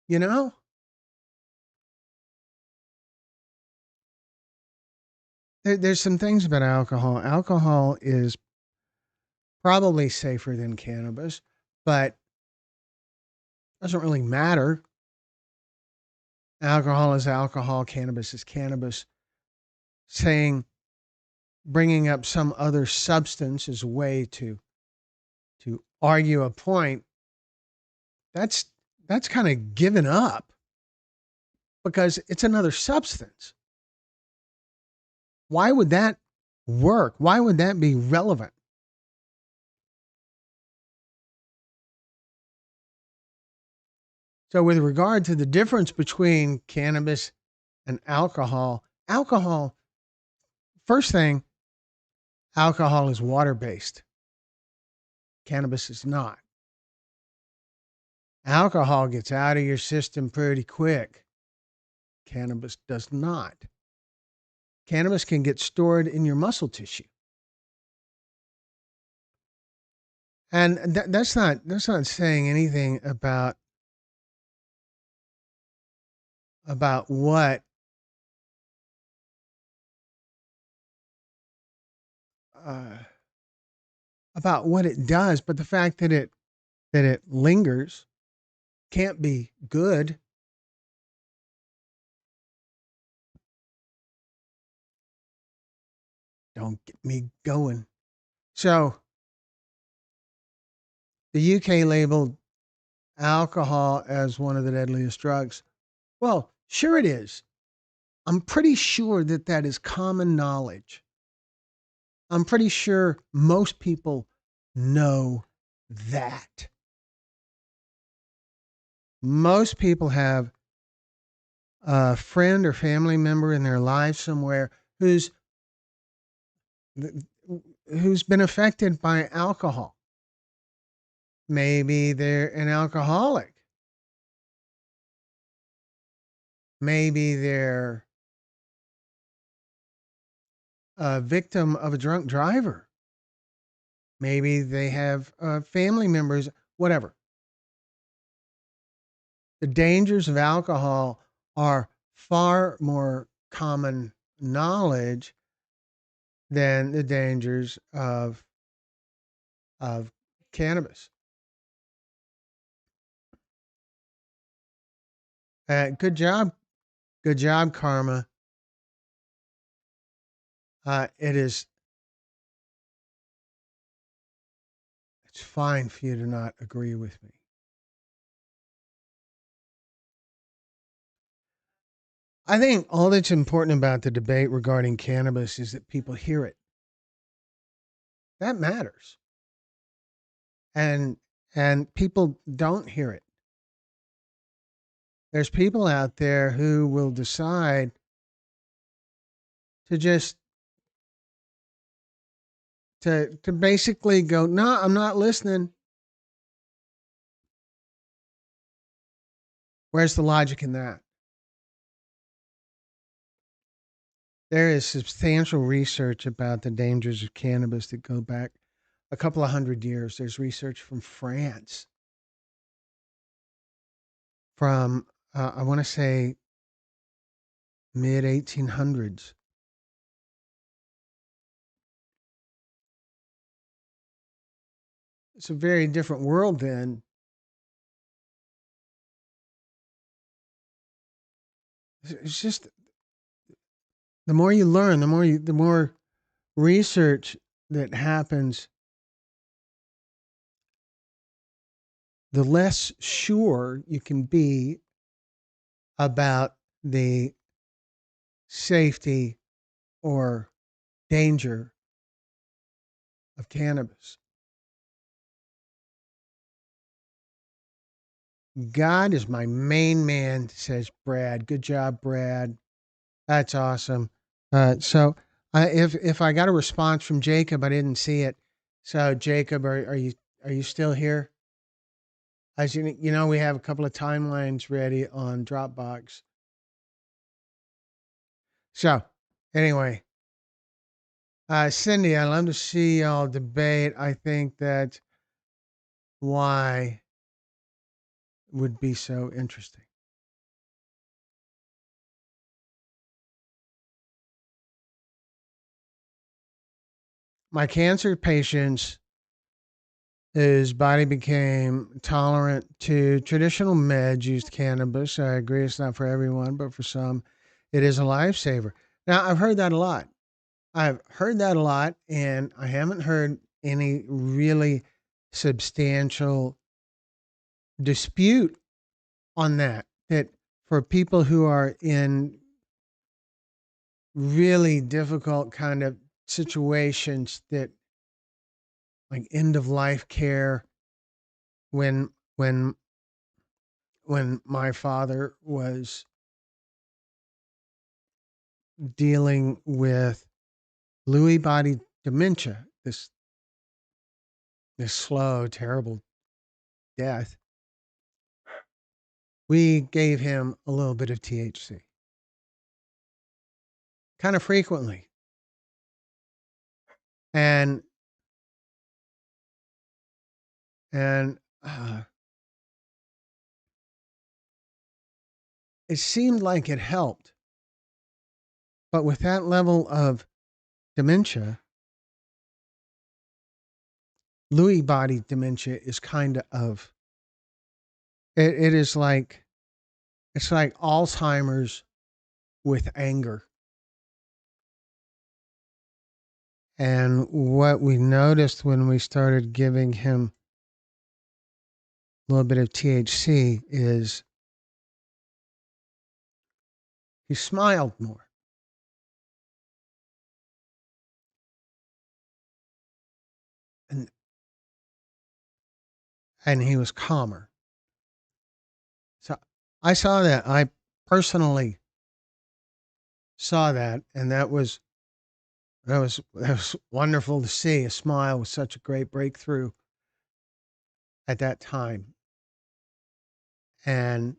You know? There's some things about alcohol. Alcohol is probably safer than cannabis, but doesn't really matter. Alcohol is alcohol, cannabis is cannabis. Bringing up some other substance as a way to argue a point, that's kind of given up because it's another substance. Why would that work? Why would that be relevant? So with regard to the difference between cannabis and alcohol, first thing, alcohol is water-based. Cannabis is not. Alcohol gets out of your system pretty quick. Cannabis does not. Cannabis can get stored in your muscle tissue. And that's not saying anything about what it does, but the fact that it lingers can't be good. Don't get me going. So the UK labeled alcohol as one of the deadliest drugs. Well, sure it is. I'm pretty sure that is common knowledge. I'm pretty sure most people know that. Most people have a friend or family member in their life somewhere who's been affected by alcohol. Maybe they're an alcoholic. Maybe they're a victim of a drunk driver. Maybe they have family members, whatever. The dangers of alcohol are far more common knowledge than the dangers of cannabis. Good job, Karma. It's fine for you to not agree with me. I think all that's important about the debate regarding cannabis is that people hear it. That matters. And people don't hear it. There's people out there who will decide to just to basically go, no, I'm not listening. Where's the logic in that? There is substantial research about the dangers of cannabis that go back a couple of hundred years. There's research from France, from I want to say mid 1800s. It's a very different world then. It's just the more you learn, the more research that happens, the less sure you can be about the safety or danger of cannabis. God is my main man, says Brad. Good job, Brad. That's awesome. So if I got a response from Jacob, I didn't see it. So Jacob, are you still here? As you know, we have a couple of timelines ready on Dropbox. So anyway, Cindy, I love to see y'all debate. I think that why would be so interesting. My cancer patients, his body became tolerant to traditional meds, used cannabis. I agree it's not for everyone, but for some, it is a lifesaver. Now, I've heard that a lot. And I haven't heard any really substantial dispute on that. That for people who are in really difficult kind of situations, that like end of life care, when when my father was dealing with Lewy body dementia, this slow, terrible death, we gave him a little bit of THC kind of frequently. And and it seemed like it helped. But with that level of dementia, Lewy body dementia is kind of it is like it's like Alzheimer's with anger. And what we noticed when we started giving him a little bit of THC is he smiled more. And he was calmer. So I saw that. I personally saw that, and that was wonderful to see. A smile was such a great breakthrough at that time. And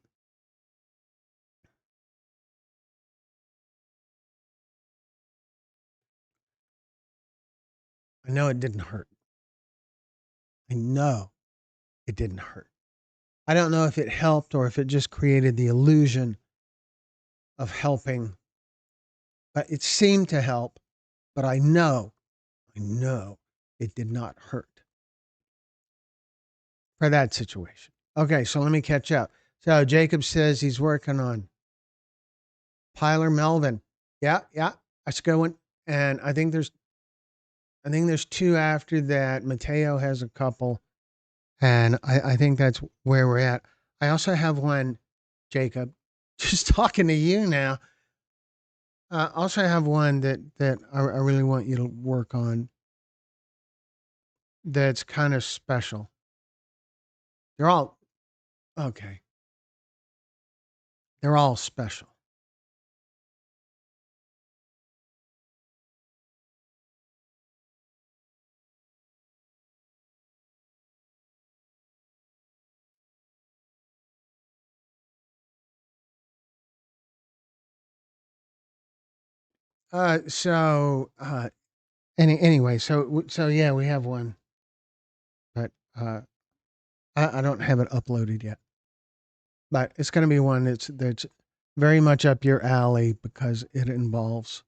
I know it didn't hurt. I know it didn't hurt. I don't know if it helped or if it just created the illusion of helping, but it seemed to help. But I know it did not hurt for that situation. Okay, so let me catch up. So Jacob says he's working on Pilar Melvin. Yeah, that's a good one. And I think there's two after that. Mateo has a couple. And I think that's where we're at. I also have one, Jacob, just talking to you now. Also have one that I really want you to work on that's kind of special. They're all okay. They're all special. Anyway, so yeah, we have one, but I don't have it uploaded yet. But it's going to be one that's very much up your alley because it involves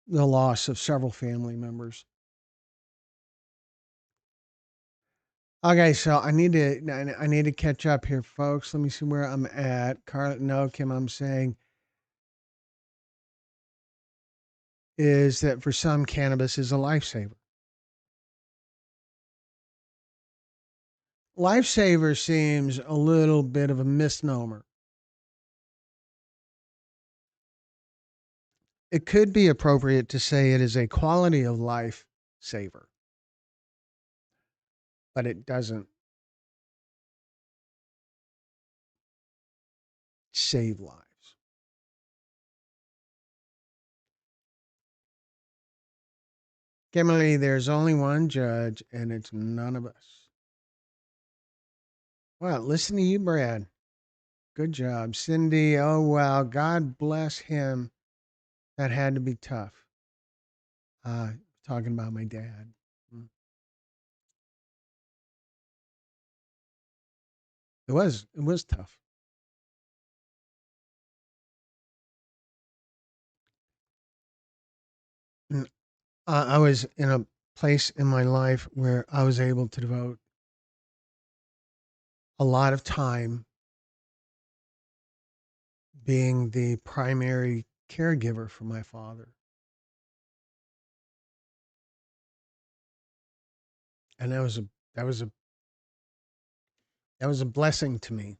the loss of several family members. Okay, so I need to catch up here, folks. Let me see where I'm at. No, Kim, I'm saying is that for some, cannabis is a lifesaver. Lifesaver seems a little bit of a misnomer. It could be appropriate to say it is a quality of life saver, but it doesn't save lives. Kimberly, there's only one judge, and it's none of us. Well, listen to you, Brad. Good job. Cindy, oh, wow. God bless him. That had to be tough. Talking about my dad. It was tough. I was in a place in my life where I was able to devote a lot of time being the primary caregiver for my father. And that was a that was a blessing to me.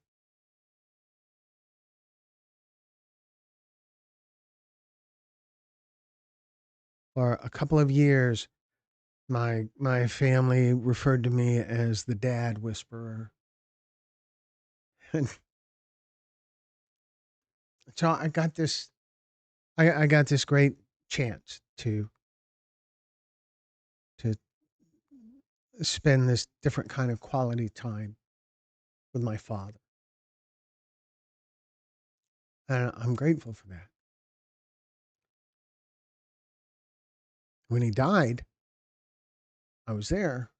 For a couple of years, my family referred to me as the dad whisperer. And so I got this great chance to spend this different kind of quality time with my father. And I'm grateful for that. When he died, I was there.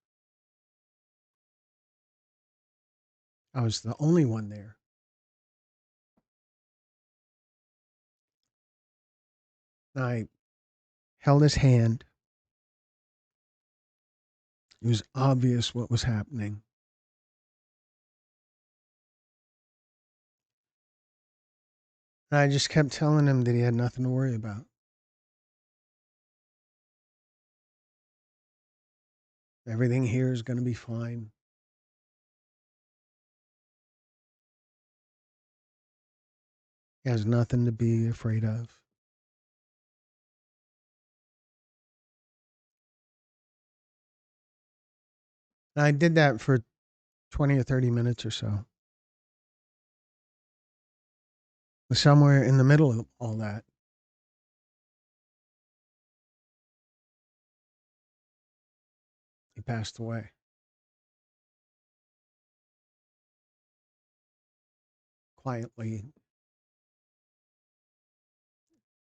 I was the only one there. I held his hand. It was obvious what was happening. And I just kept telling him that he had nothing to worry about. Everything here is going to be fine. He has nothing to be afraid of. And I did that for 20 or 30 minutes or so. Somewhere in the middle of all that, he passed away. Quietly.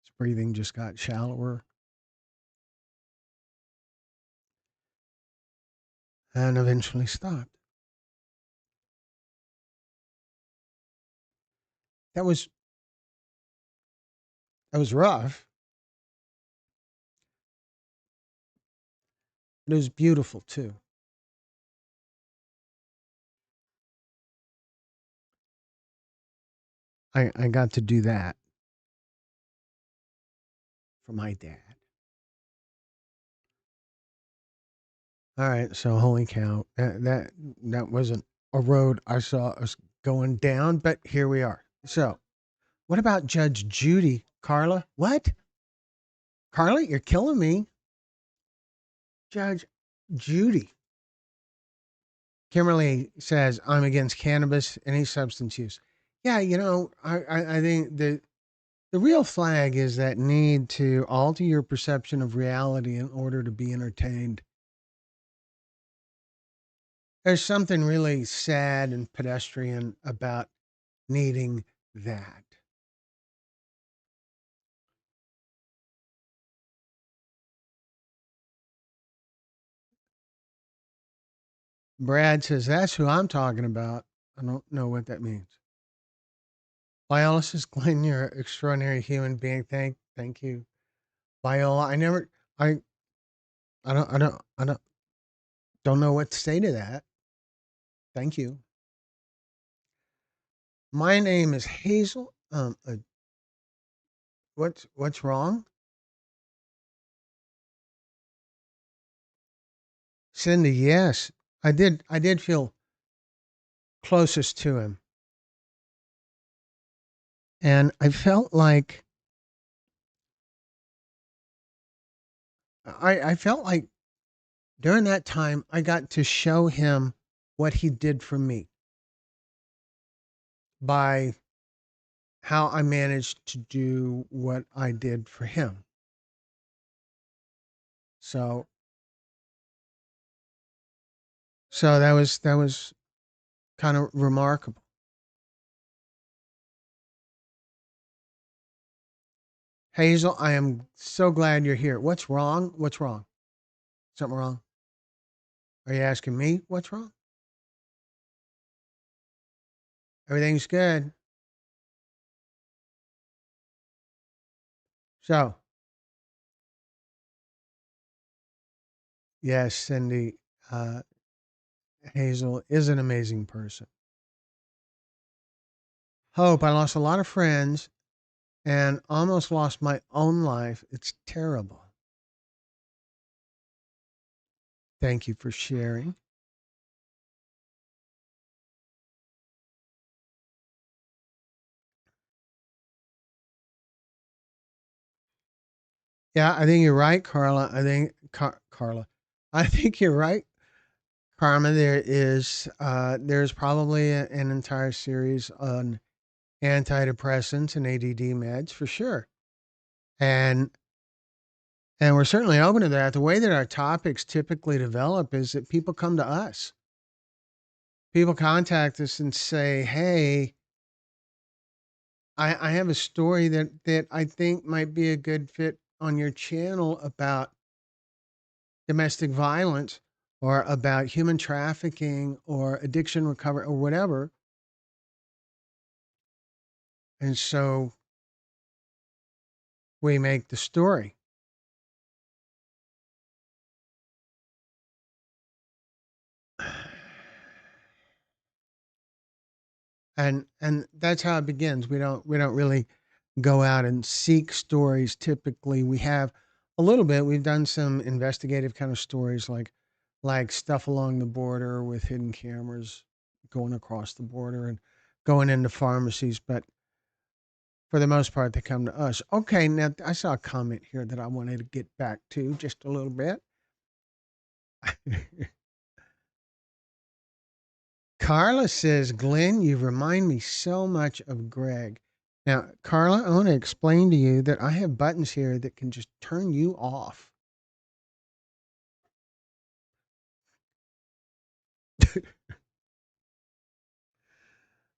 His breathing just got shallower. And eventually stopped. That was rough. But it was beautiful too. I got to do that for my dad. All right, so holy cow, that wasn't a road I saw us going down, but here we are. So, what about Judge Judy, Carla? What? Carla, you're killing me. Judge Judy. Kimberly says, I'm against cannabis, any substance use. Yeah, I think the real flag is that need to alter your perception of reality in order to be entertained. There's something really sad and pedestrian about needing that. Brad says, that's who I'm talking about. I don't know what that means. Viola says, Glenn, you're an extraordinary human being. Thank you. Viola, I, don't know what to say to that. Thank you. My name is Hazel. What's wrong? Cindy, yes. I did feel closest to him. And I felt like I felt like during that time I got to show him what he did for me by how I managed to do what I did for him. So that was kind of remarkable. Hazel, I am so glad you're here. What's wrong? What's wrong? Something wrong? Are you asking me what's wrong? Everything's good. So, yes, Cindy, uh, Hazel is an amazing person. Hope, I lost a lot of friends and almost lost my own life. It's terrible. Thank you for sharing. Yeah, I think you're right, Carla. Carla. I think you're right, Karma. There's probably an entire series on antidepressants and ADD meds for sure, and we're certainly open to that. The way that our topics typically develop is that people come to us. People contact us and say, "Hey, I have a story that I think might be a good fit on your channel about domestic violence or about human trafficking or addiction recovery or whatever." And so we make the story. And that's how it begins. We don't really go out and seek stories. Typically, we have a little bit. We've done some investigative kind of stories, like stuff along the border with hidden cameras going across the border and going into pharmacies. But for the most part, they come to us. Okay, now I saw a comment here that I wanted to get back to just a little bit. Carla says, Glenn, you remind me so much of Greg. Now, Carla, I want to explain to you that I have buttons here that can just turn you off.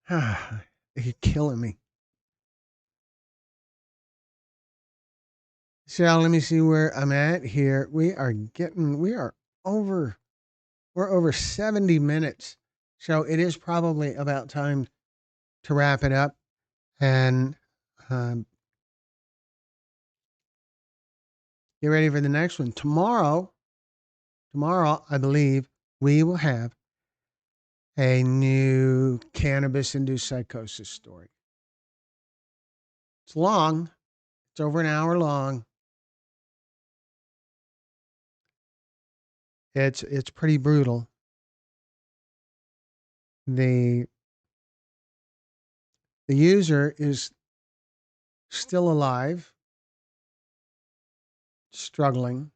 You're killing me. So let me see where I'm at here. Over, we're over 70 minutes. So it is probably about time to wrap it up. And um, get ready for the next one. Tomorrow, I believe we will have a new cannabis induced psychosis story. It's long, it's over an hour long. It's pretty brutal. The the user is still alive, struggling.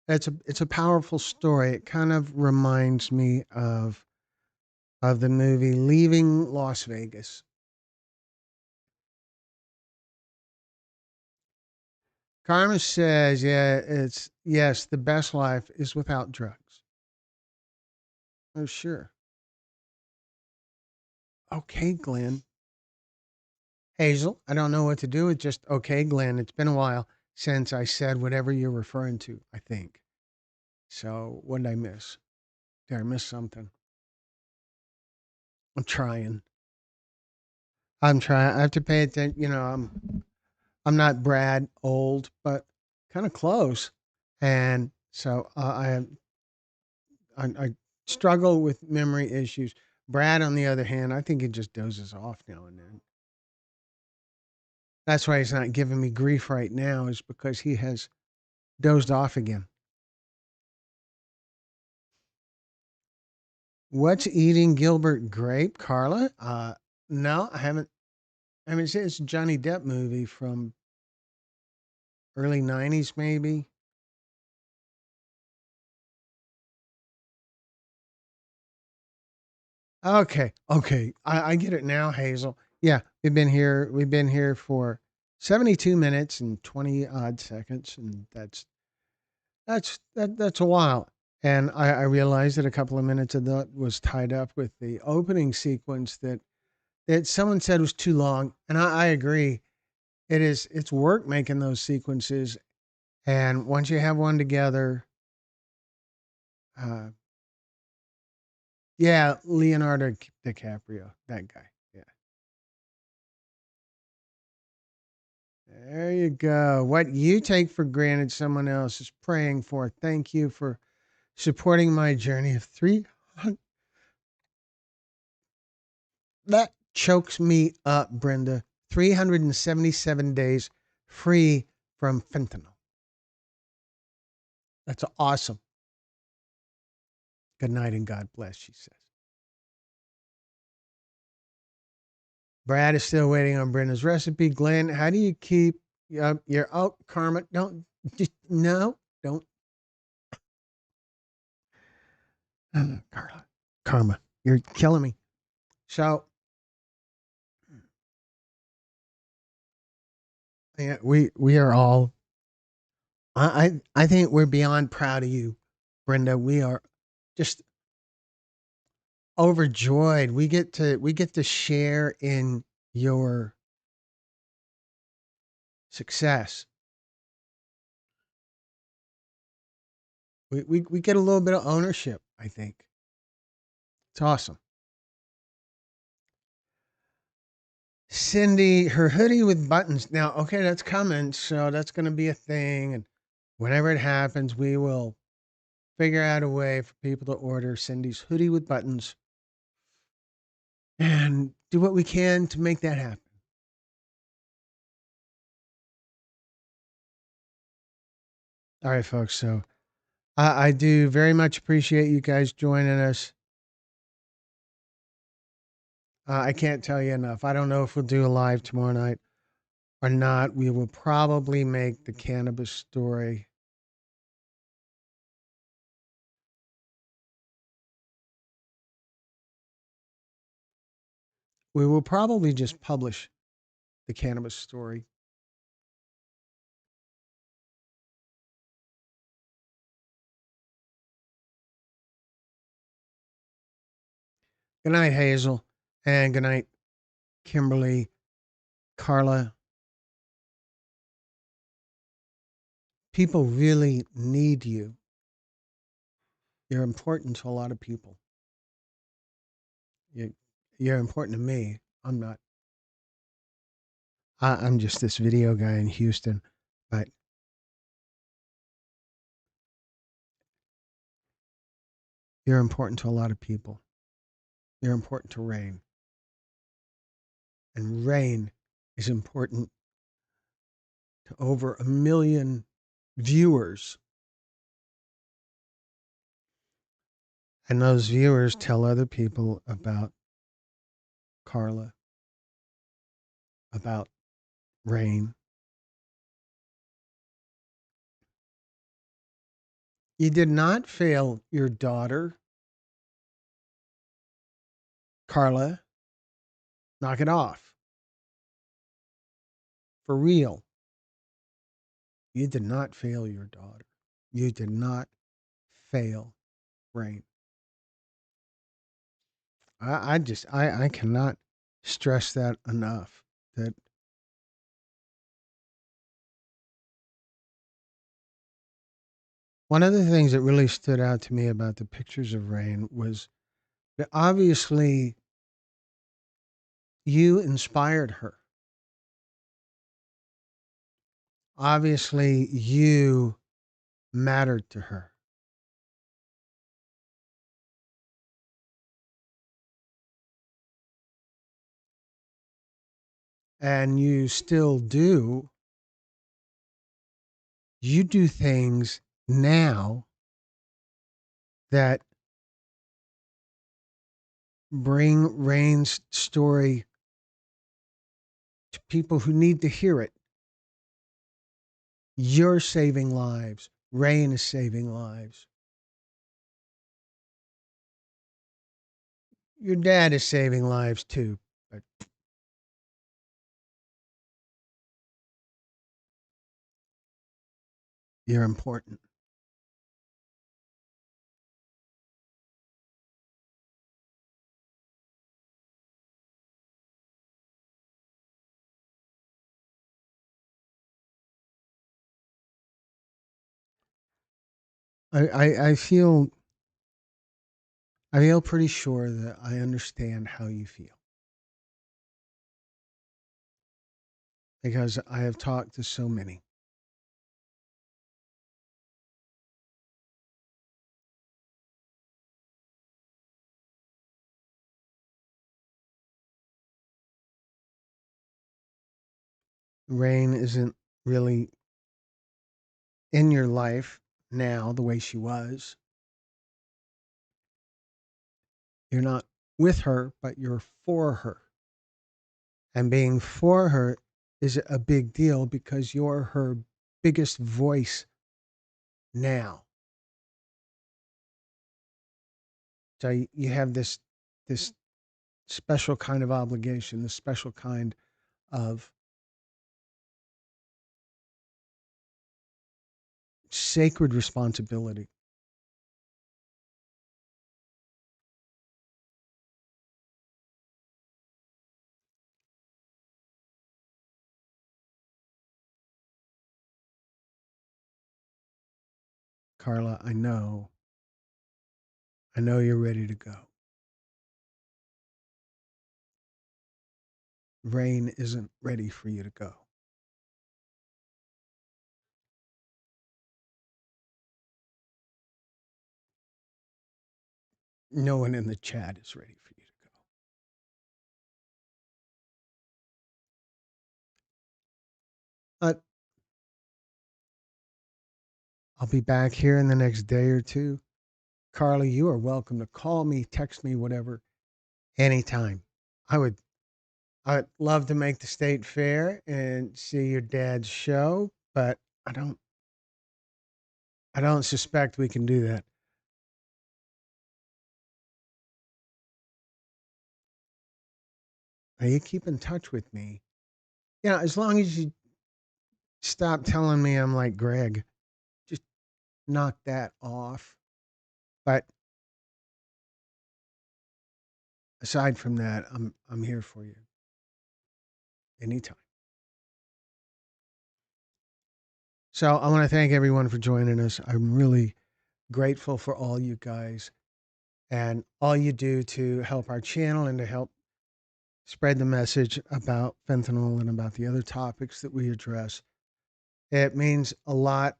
It's a powerful story. It kind of reminds me of the movie Leaving Las Vegas. Karma says, yeah, it's yes, the best life is without drugs. Oh, sure. Okay, Glenn. Hazel, I don't know what to do with just okay, Glenn. It's been a while since I said whatever you're referring to, I think. So what did I miss? Did I miss something? I'm trying. I'm trying. I have to pay attention. I'm not Brad old, but kind of close. And so I struggle with memory issues. Brad, on the other hand, I think he just dozes off now and then. That's why he's not giving me grief right now, is because he has dozed off again. What's eating Gilbert Grape, Carla? No, I haven't. I mean, it's a Johnny Depp movie from early '90s, maybe. Okay, okay, I get it now, Hazel. Yeah, we've been here. We've been here for 72 minutes and 20 odd seconds, and that's a while. And I realized that a couple of minutes of that was tied up with the opening sequence that someone said was too long, and I agree. It is. It's work making those sequences, and once you have one together, uh, yeah, Leonardo DiCaprio, that guy. Yeah, there you go. What you take for granted, someone else is praying for. Thank you for supporting my journey of 300. That chokes me up, Brenda. 377 days free from fentanyl. That's awesome. Good night and God bless, she says. Brad is still waiting on Brenda's recipe. Glenn, how do you keep your karma? Don't just no, don't. Carla, karma, you're killing me. So, yeah, we are all. I think we're beyond proud of you, Brenda. We are just overjoyed. We get to share in your success. We get a little bit of ownership, I think. It's awesome. Cindy, her hoodie with buttons. Now, okay, that's coming, so that's going to be a thing. And whenever it happens, we will figure out a way for people to order Cindy's hoodie with buttons and do what we can to make that happen. All right, folks. So I do very much appreciate you guys joining us. I can't tell you enough. I don't know if we'll do a live tomorrow night or not. We will probably make the cannabis story. We will probably just publish the cannabis story. Good night, Hazel. And good night, Kimberly, Carla. People really need you. You're important to a lot of people. You, you're important to me. I'm not. I'm just this video guy in Houston, but you're important to a lot of people. You're important to Rain. And Rain is important to over 1 million viewers. And those viewers tell other people about Carla, about Rain. You did not fail your daughter, Carla. Knock it off. For real. You did not fail your daughter. You did not fail Rain. I cannot stress that enough. That One of the things that really stood out to me about the pictures of Rain was that obviously you inspired her. Obviously, you mattered to her. And you still do. You do things now that bring Rain's story to people who need to hear it. You're saving lives. Rain is saving lives. Your dad is saving lives too, but you're important. I feel pretty sure that I understand how you feel. Because I have talked to so many. Rain isn't really in your life now the way she was. You're not with her, but you're for her. And being for her is a big deal because you're her biggest voice now. So you have this special kind of obligation, this special kind of sacred responsibility. Carla, I know you're ready to go. Rain isn't ready for you to go. No one in the chat is ready for you to go. I'll be back here in the next day or two. Carly, you are welcome to call me, text me, whatever, anytime. I would I'd love to make the state fair and see your dad's show, but I don't suspect we can do that. Now you keep in touch with me. Yeah, as long as you stop telling me I'm like Greg. Just knock that off. But aside from that, I'm here for you anytime. So I want to thank everyone for joining us. I'm really grateful for all you guys and all you do to help our channel and to help spread the message about fentanyl and about the other topics that we address. It means a lot.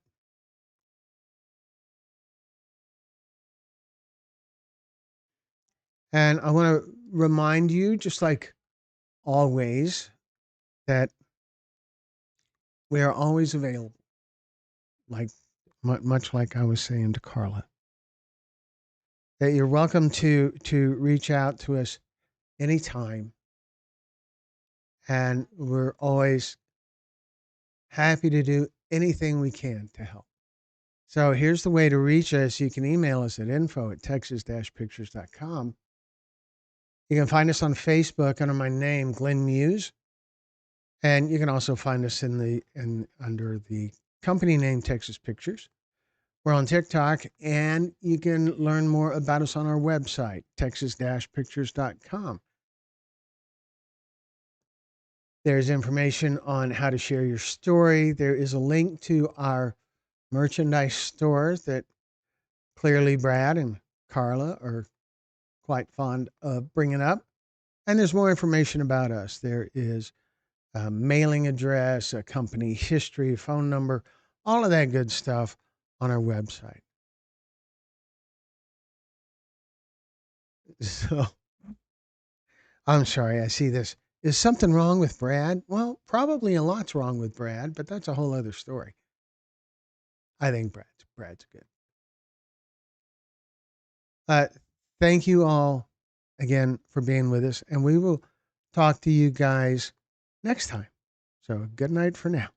And I want to remind you, just like always, that we are always available, like much like I was saying to Carla, that you're welcome to reach out to us anytime. And we're always happy to do anything we can to help. So here's the way to reach us. You can email us at info@texas-pictures.com. You can find us on Facebook under my name, Glenn Muse. And you can also find us under the company name Texas Pictures. We're on TikTok, and you can learn more about us on our website, texas-pictures.com. There's information on how to share your story. There is a link to our merchandise stores that clearly Brad and Carla are quite fond of bringing up. And there's more information about us. There is a mailing address, a company history, phone number, all of that good stuff on our website. So I'm sorry, I see this. Is something wrong with Brad? Well, probably a lot's wrong with Brad, but that's a whole other story. I think Brad's good. Uh, thank you all again for being with us, and we will talk to you guys next time. So good night for now.